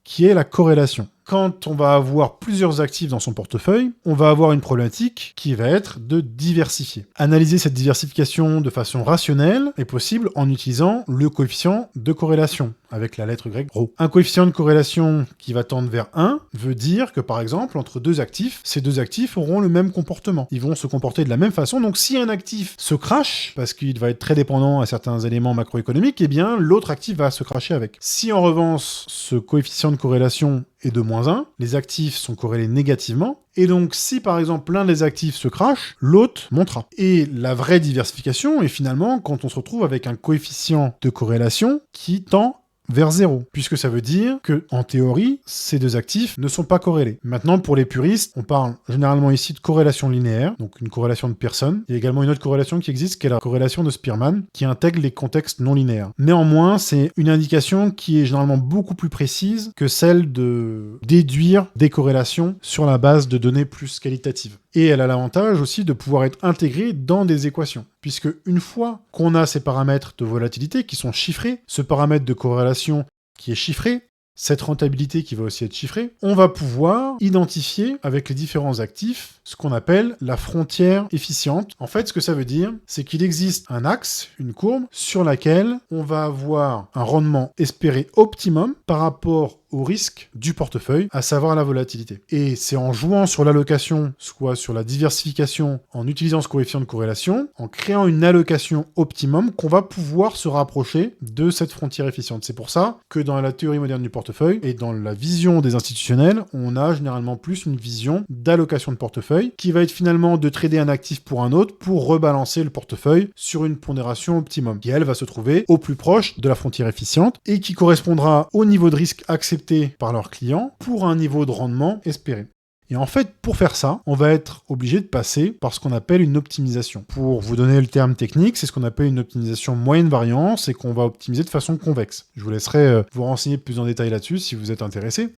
qui est la corrélation. Quand on va avoir plusieurs actifs dans son portefeuille, on va avoir une problématique qui va être de diversifier. Analyser cette diversification de façon rationnelle est possible en utilisant le coefficient de corrélation, avec la lettre grecque ρ. Un coefficient de corrélation qui va tendre vers 1 veut dire que, par exemple, entre deux actifs, ces deux actifs auront le même comportement. Ils vont se comporter de la même façon, donc si un actif se crache, parce qu'il va être très dépendant à certains éléments macroéconomiques, eh bien l'autre actif va se cracher avec. Si en revanche, ce coefficient de corrélation est de -1, les actifs sont corrélés négativement, et donc si par exemple l'un des actifs se crache, l'autre montera. Et la vraie diversification est finalement quand on se retrouve avec un coefficient de corrélation qui tend vers 0, puisque ça veut dire que, en théorie, ces deux actifs ne sont pas corrélés. Maintenant, pour les puristes, on parle généralement ici de corrélation linéaire, donc une corrélation de Pearson. Il y a également une autre corrélation qui existe, qui est la corrélation de Spearman, qui intègre les contextes non linéaires. Néanmoins, c'est une indication qui est généralement beaucoup plus précise que celle de déduire des corrélations sur la base de données plus qualitatives. Et elle a l'avantage aussi de pouvoir être intégrée dans des équations, puisque une fois qu'on a ces paramètres de volatilité qui sont chiffrés, ce paramètre de corrélation qui est chiffré, cette rentabilité qui va aussi être chiffrée, on va pouvoir identifier avec les différents actifs ce qu'on appelle la frontière efficiente. En fait, ce que ça veut dire, c'est qu'il existe un axe, une courbe, sur laquelle on va avoir un rendement espéré optimum par rapport au risque du portefeuille, à savoir la volatilité. Et c'est en jouant sur l'allocation, soit sur la diversification, en utilisant ce coefficient de corrélation, en créant une allocation optimum, qu'on va pouvoir se rapprocher de cette frontière efficiente. C'est pour ça que dans la théorie moderne du portefeuille et dans la vision des institutionnels, on a généralement plus une vision d'allocation de portefeuille qui va être finalement de trader un actif pour un autre pour rebalancer le portefeuille sur une pondération optimum, qui elle va se trouver au plus proche de la frontière efficiente et qui correspondra au niveau de risque accepté par leurs clients pour un niveau de rendement espéré. Et en fait, pour faire ça, on va être obligé de passer par ce qu'on appelle une optimisation. Pour vous donner le terme technique, c'est ce qu'on appelle une optimisation moyenne variance et qu'on va optimiser de façon convexe. Je vous laisserai vous renseigner plus en détail là-dessus si vous êtes intéressé.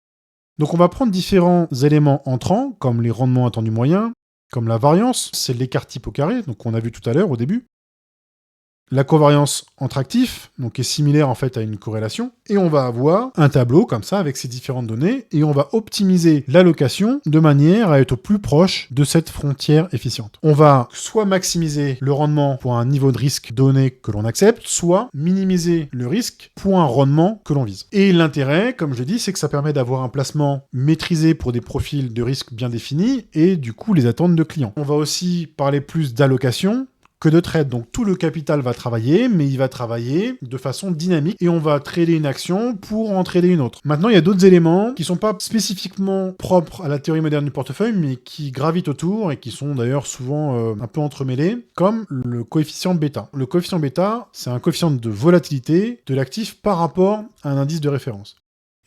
Donc on va prendre différents éléments entrants, comme les rendements attendus moyens, comme la variance, c'est l'écart type au carré, donc on a vu tout à l'heure au début. La covariance entre actifs, donc est similaire en fait à une corrélation, et on va avoir un tableau comme ça avec ces différentes données, et on va optimiser l'allocation de manière à être au plus proche de cette frontière efficiente. On va soit maximiser le rendement pour un niveau de risque donné que l'on accepte, soit minimiser le risque pour un rendement que l'on vise. Et l'intérêt, comme je dis, c'est que ça permet d'avoir un placement maîtrisé pour des profils de risque bien définis, et du coup les attentes de clients. On va aussi parler plus d'allocation que de trade. Donc tout le capital va travailler, mais il va travailler de façon dynamique et on va trader une action pour en trader une autre. Maintenant, il y a d'autres éléments qui sont pas spécifiquement propres à la théorie moderne du portefeuille, mais qui gravitent autour et qui sont d'ailleurs souvent un peu entremêlés, comme le coefficient bêta. Le coefficient bêta, c'est un coefficient de volatilité de l'actif par rapport à un indice de référence.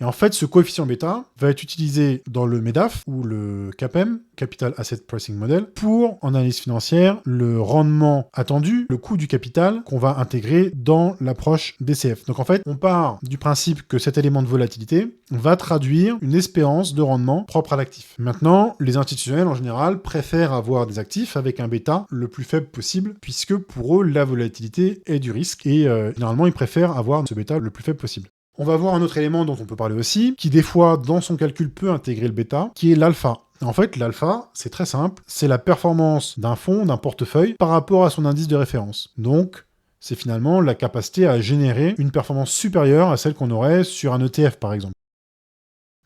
Et en fait, ce coefficient bêta va être utilisé dans le MEDAF ou le CAPM, Capital Asset Pricing Model, pour, en analyse financière, le rendement attendu, le coût du capital qu'on va intégrer dans l'approche DCF. Donc en fait, on part du principe que cet élément de volatilité va traduire une espérance de rendement propre à l'actif. Maintenant, les institutionnels, en général, préfèrent avoir des actifs avec un bêta le plus faible possible, puisque pour eux, la volatilité est du risque, et généralement, ils préfèrent avoir ce bêta le plus faible possible. On va voir un autre élément dont on peut parler aussi, qui des fois, dans son calcul, peut intégrer le bêta, qui est l'alpha. En fait, l'alpha, c'est très simple, c'est la performance d'un fonds, d'un portefeuille, par rapport à son indice de référence. Donc, c'est finalement la capacité à générer une performance supérieure à celle qu'on aurait sur un ETF, par exemple.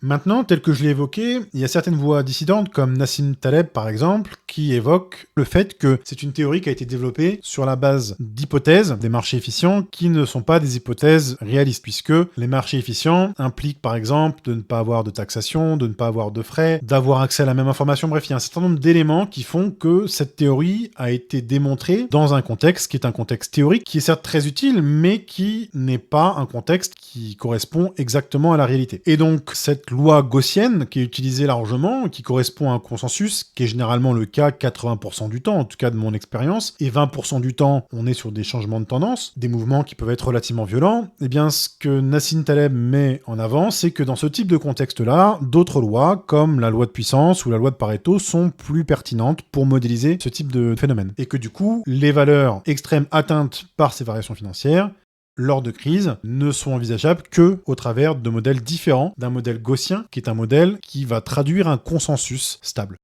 Maintenant, tel que je l'ai évoqué, il y a certaines voix dissidentes, comme Nassim Taleb par exemple, qui évoque le fait que c'est une théorie qui a été développée sur la base d'hypothèses des marchés efficients qui ne sont pas des hypothèses réalistes, puisque les marchés efficients impliquent par exemple de ne pas avoir de taxation, de ne pas avoir de frais, d'avoir accès à la même information, bref, il y a un certain nombre d'éléments qui font que cette théorie a été démontrée dans un contexte qui est un contexte théorique, qui est certes très utile, mais qui n'est pas un contexte qui correspond exactement à la réalité. Et donc, cette loi gaussienne, qui est utilisée largement, qui correspond à un consensus, qui est généralement le cas 80% du temps, en tout cas de mon expérience, et 20% du temps, on est sur des changements de tendance, des mouvements qui peuvent être relativement violents, eh bien, ce que Nassim Taleb met en avant, c'est que dans ce type de contexte-là, d'autres lois, comme la loi de puissance ou la loi de Pareto, sont plus pertinentes pour modéliser ce type de phénomène. Et que du coup, les valeurs extrêmes atteintes par ces variations financières lors de crise ne sont envisageables que au travers de modèles différents d'un modèle gaussien, qui est un modèle qui va traduire un consensus stable.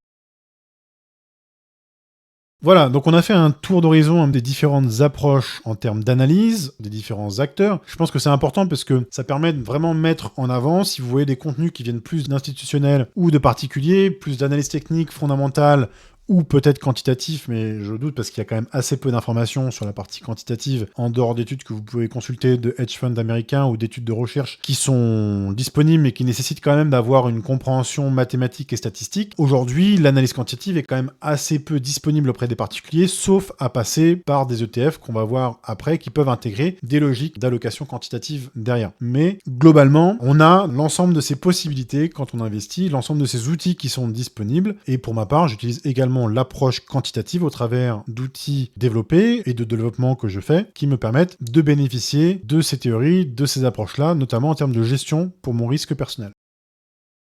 Voilà, donc on a fait un tour d'horizon des différentes approches en termes d'analyse, des différents acteurs. Je pense que c'est important parce que ça permet de vraiment mettre en avant, si vous voyez des contenus qui viennent plus d'institutionnels ou de particuliers, plus d'analyse technique fondamentale, ou peut-être quantitatif, mais je doute parce qu'il y a quand même assez peu d'informations sur la partie quantitative en dehors d'études que vous pouvez consulter de hedge funds américains ou d'études de recherche qui sont disponibles mais qui nécessitent quand même d'avoir une compréhension mathématique et statistique. Aujourd'hui, l'analyse quantitative est quand même assez peu disponible auprès des particuliers, sauf à passer par des ETF qu'on va voir après qui peuvent intégrer des logiques d'allocation quantitative derrière. Mais globalement, on a l'ensemble de ces possibilités quand on investit, l'ensemble de ces outils qui sont disponibles. Et pour ma part, j'utilise également l'approche quantitative au travers d'outils développés et de développement que je fais qui me permettent de bénéficier de ces théories, de ces approches-là, notamment en termes de gestion pour mon risque personnel.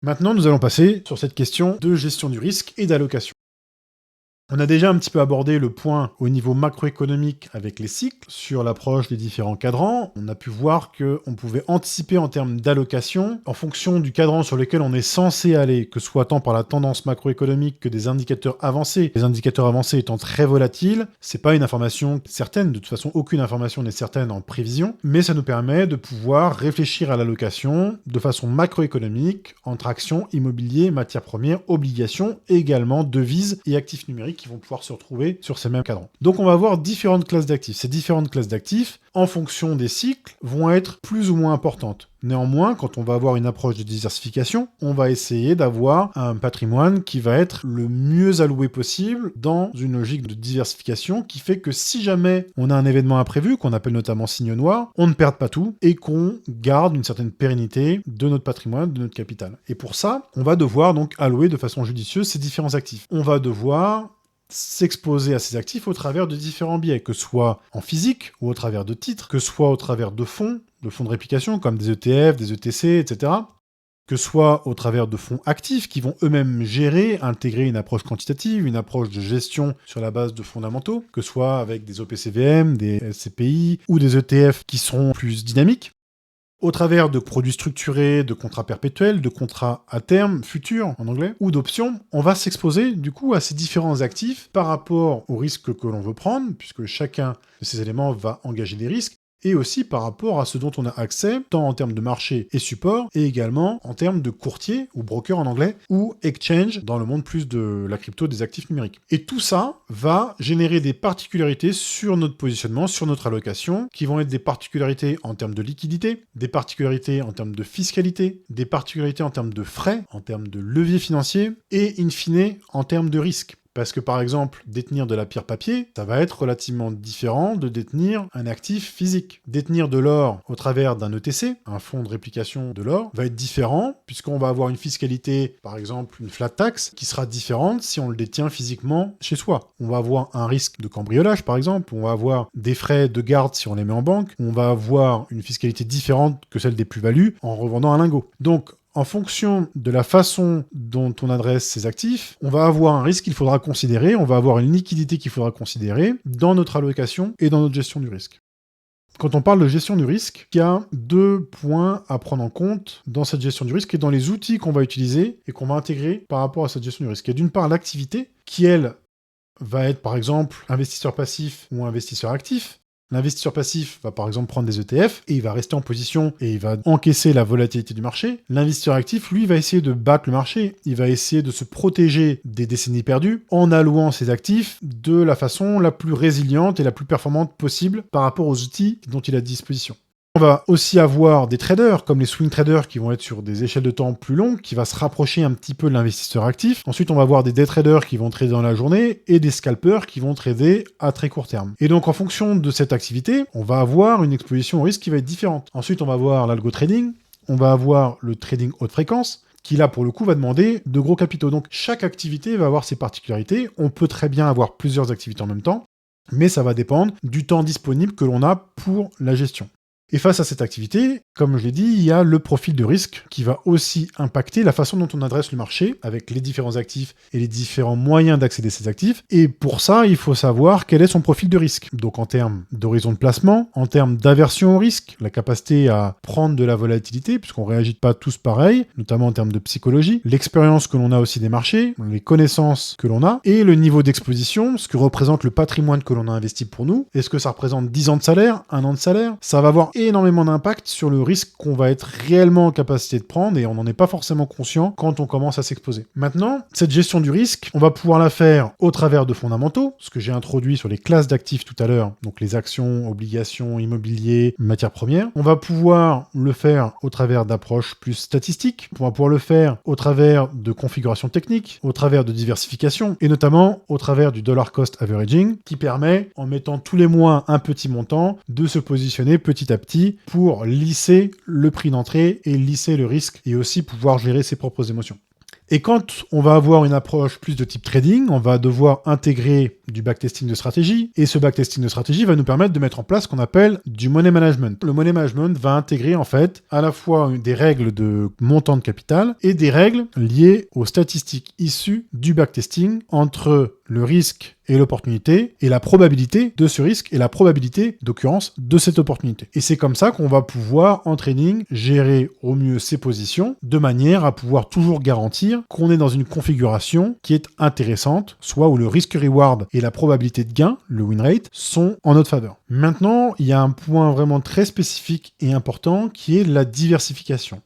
Maintenant, nous allons passer sur cette question de gestion du risque et d'allocation. On a déjà un petit peu abordé le point au niveau macroéconomique avec les cycles, sur l'approche des différents cadrans. On a pu voir qu'on pouvait anticiper en termes d'allocation en fonction du cadran sur lequel on est censé aller, que ce soit tant par la tendance macroéconomique que des indicateurs avancés. Les indicateurs avancés étant très volatiles, c'est pas une information certaine, de toute façon aucune information n'est certaine en prévision, mais ça nous permet de pouvoir réfléchir à l'allocation de façon macroéconomique entre actions, immobilier, matières premières, obligations, et également devises et actifs numériques qui vont pouvoir se retrouver sur ces mêmes cadrans. Donc on va avoir différentes classes d'actifs. Ces différentes classes d'actifs, en fonction des cycles, vont être plus ou moins importantes. Néanmoins, quand on va avoir une approche de diversification, on va essayer d'avoir un patrimoine qui va être le mieux alloué possible dans une logique de diversification qui fait que si jamais on a un événement imprévu, qu'on appelle notamment signe noir, on ne perde pas tout et qu'on garde une certaine pérennité de notre patrimoine, de notre capital. Et pour ça, on va devoir donc allouer de façon judicieuse ces différents actifs. On va devoir s'exposer à ces actifs au travers de différents biais, que ce soit en physique ou au travers de titres, que ce soit au travers de fonds de réplication comme des ETF, des ETC, etc., que ce soit au travers de fonds actifs qui vont eux-mêmes gérer, intégrer une approche quantitative, une approche de gestion sur la base de fondamentaux, que ce soit avec des OPCVM, des SCPI ou des ETF qui seront plus dynamiques, au travers de produits structurés, de contrats perpétuels, de contrats à terme, futurs en anglais, ou d'options, on va s'exposer du coup à ces différents actifs par rapport aux risques que l'on veut prendre, puisque chacun de ces éléments va engager des risques, et aussi par rapport à ce dont on a accès, tant en termes de marché et support, et également en termes de courtier, ou broker en anglais, ou exchange, dans le monde plus de la crypto des actifs numériques. Et tout ça va générer des particularités sur notre positionnement, sur notre allocation, qui vont être des particularités en termes de liquidité, des particularités en termes de fiscalité, des particularités en termes de frais, en termes de levier financier, et in fine, en termes de risque. Parce que par exemple, détenir de la pierre papier, ça va être relativement différent de détenir un actif physique. Détenir de l'or au travers d'un ETC, un fonds de réplication de l'or, va être différent puisqu'on va avoir une fiscalité, par exemple une flat tax, qui sera différente si on le détient physiquement chez soi. On va avoir un risque de cambriolage par exemple, on va avoir des frais de garde si on les met en banque, on va avoir une fiscalité différente que celle des plus-values en revendant un lingot. Donc en fonction de la façon dont on adresse ces actifs, on va avoir un risque qu'il faudra considérer, on va avoir une liquidité qu'il faudra considérer dans notre allocation et dans notre gestion du risque. Quand on parle de gestion du risque, il y a 2 points à prendre en compte dans cette gestion du risque et dans les outils qu'on va utiliser et qu'on va intégrer par rapport à cette gestion du risque. Il y a d'une part l'activité qui, elle, va être par exemple investisseur passif ou investisseur actif. L'investisseur passif va par exemple prendre des ETF et il va rester en position et il va encaisser la volatilité du marché. L'investisseur actif, lui, va essayer de battre le marché. Il va essayer de se protéger des décennies perdues en allouant ses actifs de la façon la plus résiliente et la plus performante possible par rapport aux outils dont il a à disposition. On va aussi avoir des traders, comme les swing traders, qui vont être sur des échelles de temps plus longues, qui va se rapprocher un petit peu de l'investisseur actif. Ensuite, on va avoir des day traders qui vont trader dans la journée et des scalpers qui vont trader à très court terme. Et donc, en fonction de cette activité, on va avoir une exposition au risque qui va être différente. Ensuite, on va avoir l'algo trading, on va avoir le trading haute fréquence, qui là, pour le coup, va demander de gros capitaux. Donc, chaque activité va avoir ses particularités. On peut très bien avoir plusieurs activités en même temps, mais ça va dépendre du temps disponible que l'on a pour la gestion. Et face à cette activité, comme je l'ai dit, il y a le profil de risque qui va aussi impacter la façon dont on adresse le marché avec les différents actifs et les différents moyens d'accéder à ces actifs. Et pour ça, il faut savoir quel est son profil de risque. Donc en termes d'horizon de placement, en termes d'aversion au risque, la capacité à prendre de la volatilité, puisqu'on ne réagit pas tous pareil, notamment en termes de psychologie, l'expérience que l'on a aussi des marchés, les connaissances que l'on a, et le niveau d'exposition, ce que représente le patrimoine que l'on a investi pour nous. Est-ce que ça représente 10 ans de salaire, 1 an de salaire? Ça va avoir énormément d'impact sur le risque qu'on va être réellement en capacité de prendre et on n'en est pas forcément conscient quand on commence à s'exposer. Maintenant, cette gestion du risque, on va pouvoir la faire au travers de fondamentaux, ce que j'ai introduit sur les classes d'actifs tout à l'heure, donc les actions, obligations, immobilier, matières premières. On va pouvoir le faire au travers d'approches plus statistiques, on va pouvoir le faire au travers de configurations techniques, au travers de diversification et notamment au travers du dollar cost averaging qui permet, en mettant tous les mois un petit montant, de se positionner petit à petit pour lisser le prix d'entrée et lisser le risque et aussi pouvoir gérer ses propres émotions. Et quand on va avoir une approche plus de type trading, on va devoir intégrer du backtesting de stratégie, et ce backtesting de stratégie va nous permettre de mettre en place ce qu'on appelle du money management. Le money management va intégrer en fait à la fois des règles de montant de capital et des règles liées aux statistiques issues du backtesting entre le risque et l'opportunité, et la probabilité de ce risque et la probabilité d'occurrence de cette opportunité. Et c'est comme ça qu'on va pouvoir, en trading, gérer au mieux ses positions, de manière à pouvoir toujours garantir qu'on est dans une configuration qui est intéressante, soit où le risque-reward et la probabilité de gain, le win rate, sont en notre faveur. Maintenant, il y a un point vraiment très spécifique et important qui est la diversification.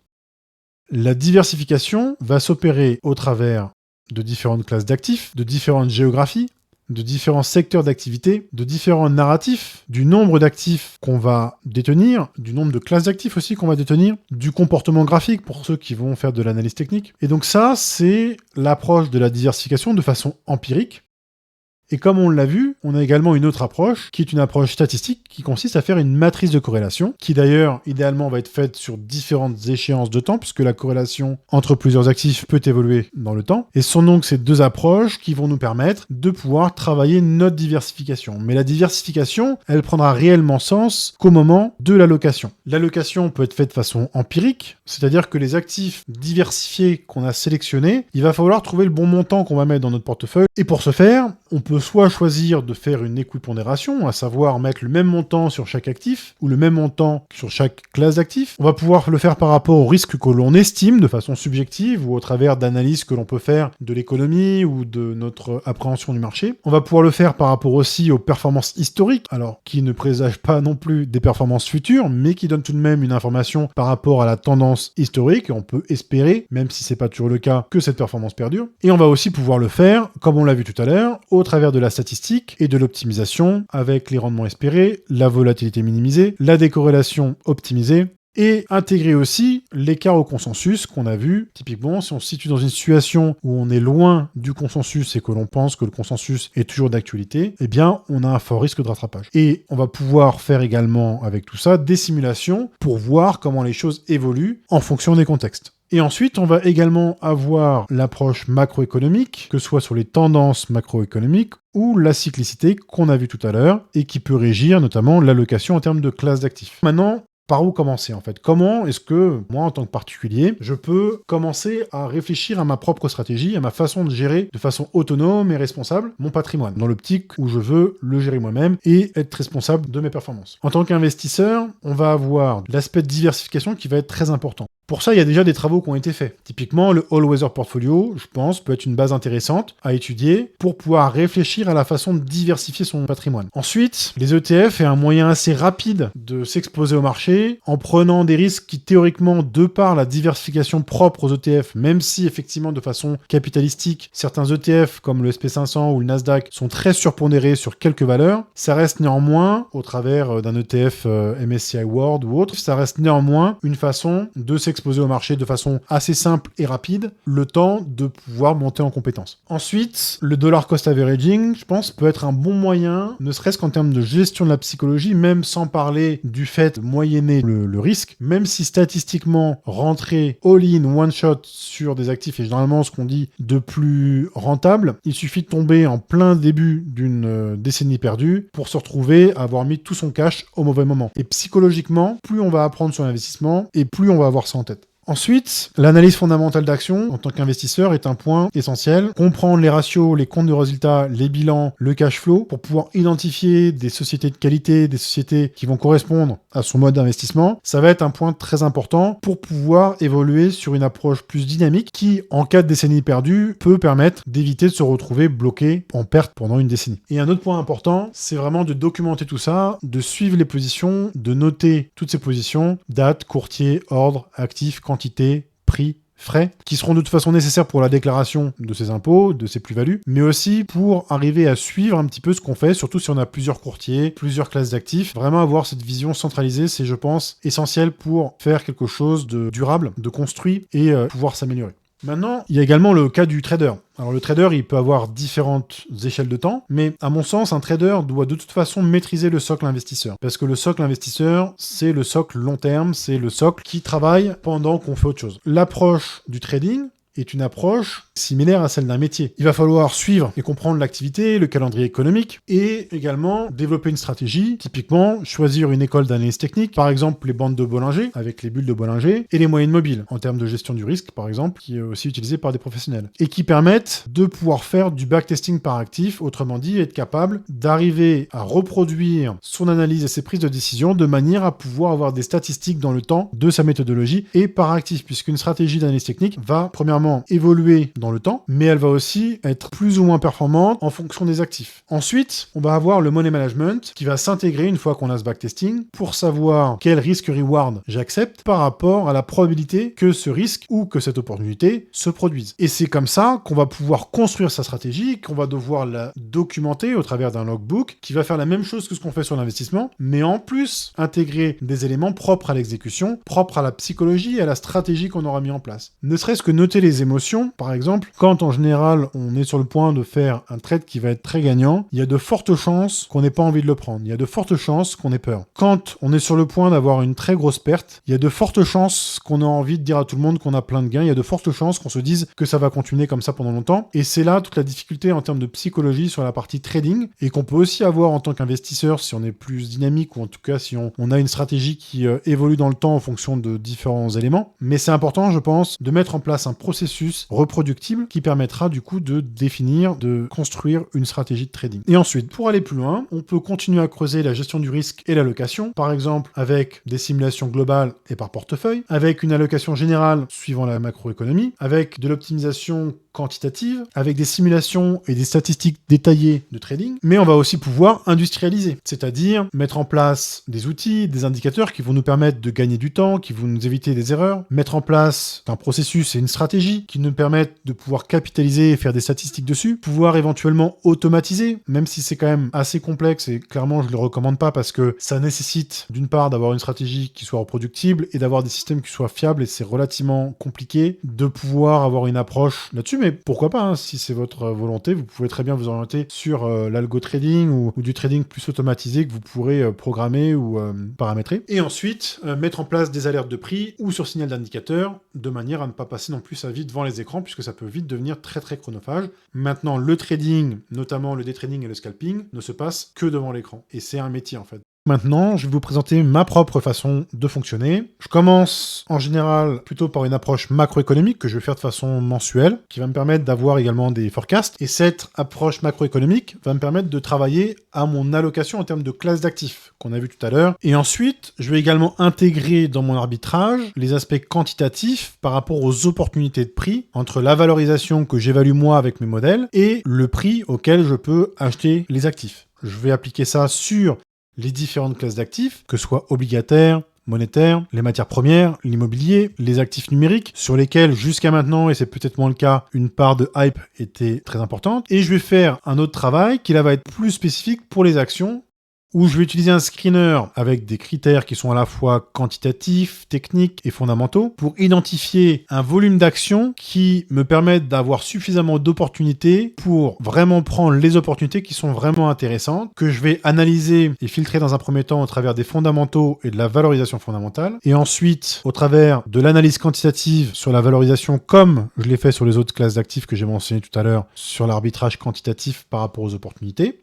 La diversification va s'opérer au travers de différentes classes d'actifs, de différentes géographies, de différents secteurs d'activité, de différents narratifs, du nombre d'actifs qu'on va détenir, du nombre de classes d'actifs aussi qu'on va détenir, du comportement graphique pour ceux qui vont faire de l'analyse technique. Et donc ça, c'est l'approche de la diversification de façon empirique. Et comme on l'a vu, on a également une autre approche, qui est une approche statistique, qui consiste à faire une matrice de corrélation, qui d'ailleurs, idéalement, va être faite sur différentes échéances de temps, puisque la corrélation entre plusieurs actifs peut évoluer dans le temps. Et ce sont donc ces deux approches qui vont nous permettre de pouvoir travailler notre diversification. Mais la diversification, elle prendra réellement sens qu'au moment de l'allocation. L'allocation peut être faite de façon empirique, c'est-à-dire que les actifs diversifiés qu'on a sélectionnés, il va falloir trouver le bon montant qu'on va mettre dans notre portefeuille. Et pour ce faire, on peut soit choisir de faire une équipondération, à savoir mettre le même montant sur chaque actif, ou le même montant sur chaque classe d'actifs. On va pouvoir le faire par rapport au risque que l'on estime de façon subjective, ou au travers d'analyses que l'on peut faire de l'économie, ou de notre appréhension du marché. On va pouvoir le faire par rapport aussi aux performances historiques, alors qui ne présagent pas non plus des performances futures, mais qui donnent tout de même une information par rapport à la tendance historique, et on peut espérer, même si c'est pas toujours le cas, que cette performance perdure. Et on va aussi pouvoir le faire, comme on l'a vu tout à l'heure, au travers de la statistique et de l'optimisation avec les rendements espérés, la volatilité minimisée, la décorrélation optimisée et intégrer aussi l'écart au consensus qu'on a vu. Typiquement, si on se situe dans une situation où on est loin du consensus et que l'on pense que le consensus est toujours d'actualité, eh bien, on a un fort risque de rattrapage. Et on va pouvoir faire également avec tout ça des simulations pour voir comment les choses évoluent en fonction des contextes. Et ensuite, on va également avoir l'approche macroéconomique, que ce soit sur les tendances macroéconomiques ou la cyclicité qu'on a vu tout à l'heure et qui peut régir notamment l'allocation en termes de classe d'actifs. Maintenant, par où commencer en fait? Comment est-ce que moi en tant que particulier, je peux commencer à réfléchir à ma propre stratégie, à ma façon de gérer de façon autonome et responsable mon patrimoine, dans l'optique où je veux le gérer moi-même et être responsable de mes performances. En tant qu'investisseur, on va avoir l'aspect de diversification qui va être très important. Pour ça, il y a déjà des travaux qui ont été faits. Typiquement, le All-Weather Portfolio, je pense, peut être une base intéressante à étudier pour pouvoir réfléchir à la façon de diversifier son patrimoine. Ensuite, les ETF est un moyen assez rapide de s'exposer au marché en prenant des risques qui, théoriquement, de par la diversification propre aux ETF, même si, effectivement, de façon capitalistique, certains ETF, comme le SP500 ou le Nasdaq, sont très surpondérés sur quelques valeurs, ça reste néanmoins, au travers d'un ETF MSCI World ou autre, ça reste néanmoins une façon de s'exposer au marché de façon assez simple et rapide, le temps de pouvoir monter en compétences. Ensuite, le dollar cost averaging, je pense, peut être un bon moyen, ne serait-ce qu'en termes de gestion de la psychologie, même sans parler du fait de moyenner le risque, même si statistiquement, rentrer all-in, one-shot sur des actifs est généralement ce qu'on dit de plus rentable, il suffit de tomber en plein début d'une décennie perdue pour se retrouver à avoir mis tout son cash au mauvais moment. Et psychologiquement, plus on va apprendre sur l'investissement et plus on va avoir ça en tête. Ensuite, l'analyse fondamentale d'action en tant qu'investisseur est un point essentiel. Comprendre les ratios, les comptes de résultats, les bilans, le cash flow pour pouvoir identifier des sociétés de qualité, des sociétés qui vont correspondre à son mode d'investissement, ça va être un point très important pour pouvoir évoluer sur une approche plus dynamique qui, en cas de décennie perdue, peut permettre d'éviter de se retrouver bloqué en perte pendant une décennie. Et un autre point important, c'est vraiment de documenter tout ça, de suivre les positions, de noter toutes ces positions, date, courtier, ordre, actif, quantité, prix, frais, qui seront de toute façon nécessaires pour la déclaration de ces impôts, de ces plus-values, mais aussi pour arriver à suivre un petit peu ce qu'on fait, surtout si on a plusieurs courtiers, plusieurs classes d'actifs. Vraiment avoir cette vision centralisée, c'est, je pense, essentiel pour faire quelque chose de durable, de construit et pouvoir s'améliorer. Maintenant, il y a également le cas du trader. Alors le trader, il peut avoir différentes échelles de temps, mais à mon sens, un trader doit de toute façon maîtriser le socle investisseur. Parce que le socle investisseur, c'est le socle long terme, c'est le socle qui travaille pendant qu'on fait autre chose. L'approche du trading est une approche similaire à celle d'un métier. Il va falloir suivre et comprendre l'activité, le calendrier économique, et également développer une stratégie, typiquement choisir une école d'analyse technique, par exemple les bandes de Bollinger, avec les bulles de Bollinger, et les moyennes mobiles, en termes de gestion du risque, par exemple, qui est aussi utilisé par des professionnels, et qui permettent de pouvoir faire du backtesting par actif, autrement dit, être capable d'arriver à reproduire son analyse et ses prises de décision de manière à pouvoir avoir des statistiques dans le temps de sa méthodologie et par actif, puisqu'une stratégie d'analyse technique va, premièrement, évoluer dans le temps, mais elle va aussi être plus ou moins performante en fonction des actifs. Ensuite, on va avoir le money management qui va s'intégrer une fois qu'on a ce backtesting pour savoir quel risque-reward j'accepte par rapport à la probabilité que ce risque ou que cette opportunité se produise. Et c'est comme ça qu'on va pouvoir construire sa stratégie, qu'on va devoir la documenter au travers d'un logbook qui va faire la même chose que ce qu'on fait sur l'investissement, mais en plus intégrer des éléments propres à l'exécution, propres à la psychologie et à la stratégie qu'on aura mis en place. Ne serait-ce que noter les émotions, par exemple, quand en général on est sur le point de faire un trade qui va être très gagnant, il y a de fortes chances qu'on n'ait pas envie de le prendre, il y a de fortes chances qu'on ait peur. Quand on est sur le point d'avoir une très grosse perte, il y a de fortes chances qu'on ait envie de dire à tout le monde qu'on a plein de gains, il y a de fortes chances qu'on se dise que ça va continuer comme ça pendant longtemps, et c'est là toute la difficulté en termes de psychologie sur la partie trading, et qu'on peut aussi avoir en tant qu'investisseur si on est plus dynamique, ou en tout cas si on a une stratégie qui évolue dans le temps en fonction de différents éléments. Mais c'est important, je pense, de mettre en place un processus reproductible qui permettra du coup de définir, de construire une stratégie de trading. Et ensuite, pour aller plus loin, on peut continuer à creuser la gestion du risque et l'allocation, par exemple avec des simulations globales et par portefeuille, avec une allocation générale suivant la macroéconomie, avec de l'optimisation quantitative, avec des simulations et des statistiques détaillées de trading, mais on va aussi pouvoir industrialiser, c'est-à-dire mettre en place des outils, des indicateurs qui vont nous permettre de gagner du temps, qui vont nous éviter des erreurs, mettre en place un processus et une stratégie qui nous permettent de pouvoir capitaliser et faire des statistiques dessus, pouvoir éventuellement automatiser, même si c'est quand même assez complexe et clairement je ne le recommande pas parce que ça nécessite d'une part d'avoir une stratégie qui soit reproductible et d'avoir des systèmes qui soient fiables et c'est relativement compliqué de pouvoir avoir une approche là-dessus, mais pourquoi pas, hein, si c'est votre volonté, vous pouvez très bien vous orienter sur l'algo trading ou du trading plus automatisé que vous pourrez programmer ou paramétrer. Et ensuite, mettre en place des alertes de prix ou sur signal d'indicateur de manière à ne pas passer non plus sa vie devant les écrans puisque ça peut vite devenir très très chronophage. Maintenant, le trading, notamment le day trading et le scalping, ne se passe que devant l'écran. Et c'est un métier en fait. Maintenant, je vais vous présenter ma propre façon de fonctionner. Je commence en général plutôt par une approche macroéconomique que je vais faire de façon mensuelle, qui va me permettre d'avoir également des forecasts. Et cette approche macroéconomique va me permettre de travailler à mon allocation en termes de classes d'actifs, qu'on a vu tout à l'heure. Et ensuite, je vais également intégrer dans mon arbitrage les aspects quantitatifs par rapport aux opportunités de prix entre la valorisation que j'évalue moi avec mes modèles et le prix auquel je peux acheter les actifs. Je vais appliquer ça sur les différentes classes d'actifs, que ce soit obligataires, monétaires, les matières premières, l'immobilier, les actifs numériques, sur lesquels jusqu'à maintenant, et c'est peut-être moins le cas, une part de hype était très importante. Et je vais faire un autre travail qui là va être plus spécifique pour les actions, où je vais utiliser un screener avec des critères qui sont à la fois quantitatifs, techniques et fondamentaux pour identifier un volume d'actions qui me permettent d'avoir suffisamment d'opportunités pour vraiment prendre les opportunités qui sont vraiment intéressantes, que je vais analyser et filtrer dans un premier temps au travers des fondamentaux et de la valorisation fondamentale, et ensuite au travers de l'analyse quantitative sur la valorisation comme je l'ai fait sur les autres classes d'actifs que j'ai mentionné tout à l'heure sur l'arbitrage quantitatif par rapport aux opportunités.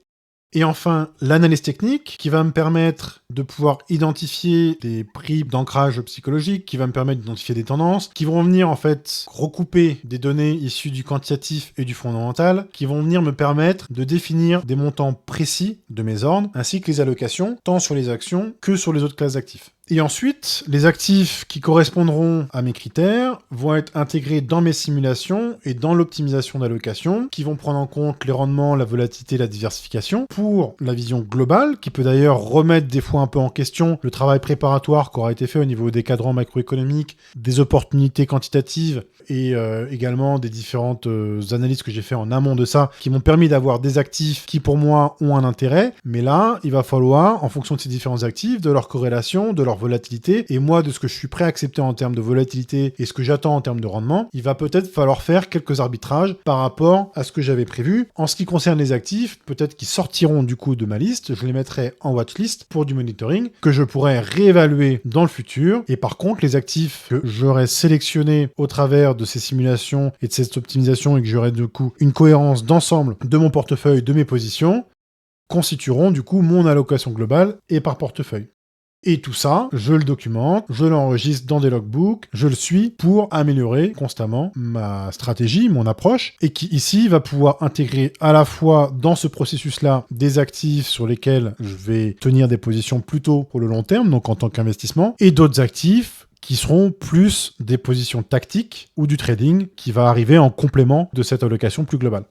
Et enfin, l'analyse technique qui va me permettre de pouvoir identifier des prix d'ancrage psychologique, qui va me permettre d'identifier des tendances, qui vont venir en fait recouper des données issues du quantitatif et du fondamental, qui vont venir me permettre de définir des montants précis de mes ordres, ainsi que les allocations, tant sur les actions que sur les autres classes d'actifs. Et ensuite, les actifs qui correspondront à mes critères vont être intégrés dans mes simulations et dans l'optimisation d'allocation, qui vont prendre en compte les rendements, la volatilité, la diversification, pour la vision globale, qui peut d'ailleurs remettre des fois un peu en question le travail préparatoire qui aura été fait au niveau des cadrans macroéconomiques, des opportunités quantitatives et également des différentes analyses que j'ai fait en amont de ça, qui m'ont permis d'avoir des actifs qui pour moi ont un intérêt. Mais là, il va falloir, en fonction de ces différents actifs, de leur corrélation, de leur volatilité, et moi de ce que je suis prêt à accepter en termes de volatilité et ce que j'attends en termes de rendement, il va peut-être falloir faire quelques arbitrages par rapport à ce que j'avais prévu. En ce qui concerne les actifs, peut-être qu'ils sortiront du coup de ma liste, je les mettrai en watchlist pour du monitoring, que je pourrais réévaluer dans le futur, et par contre les actifs que j'aurais sélectionnés au travers de ces simulations et de cette optimisation et que j'aurais du coup une cohérence d'ensemble de mon portefeuille, de mes positions, constitueront du coup mon allocation globale et par portefeuille. Et tout ça, je le documente, je l'enregistre dans des logbooks, je le suis pour améliorer constamment ma stratégie, mon approche, et qui ici va pouvoir intégrer à la fois dans ce processus-là des actifs sur lesquels je vais tenir des positions plutôt pour le long terme, donc en tant qu'investissement, et d'autres actifs qui seront plus des positions tactiques ou du trading qui va arriver en complément de cette allocation plus globale.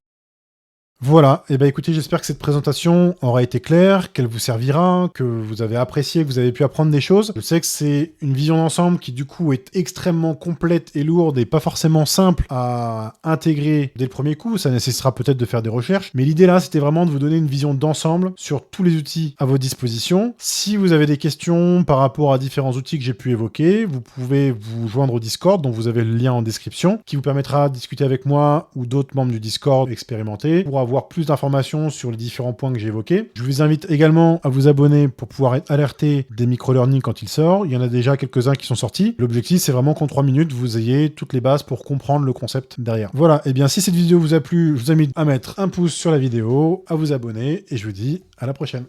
Voilà, et écoutez, j'espère que cette présentation aura été claire, qu'elle vous servira, que vous avez apprécié, que vous avez pu apprendre des choses. Je sais que c'est une vision d'ensemble qui du coup est extrêmement complète et lourde et pas forcément simple à intégrer dès le premier coup, ça nécessitera peut-être de faire des recherches, mais l'idée là c'était vraiment de vous donner une vision d'ensemble sur tous les outils à votre disposition. Si vous avez des questions par rapport à différents outils que j'ai pu évoquer, vous pouvez vous joindre au Discord, dont vous avez le lien en description, qui vous permettra de discuter avec moi ou d'autres membres du Discord expérimentés pour avoir plus d'informations sur les différents points que j'ai évoqués. Je vous invite également à vous abonner pour pouvoir être alerté des micro-learning quand ils sortent. Il y en a déjà quelques-uns qui sont sortis. L'objectif, c'est vraiment qu'en 3 minutes, vous ayez toutes les bases pour comprendre le concept derrière. Voilà, et bien si cette vidéo vous a plu, je vous invite à mettre un pouce sur la vidéo, à vous abonner, et je vous dis à la prochaine.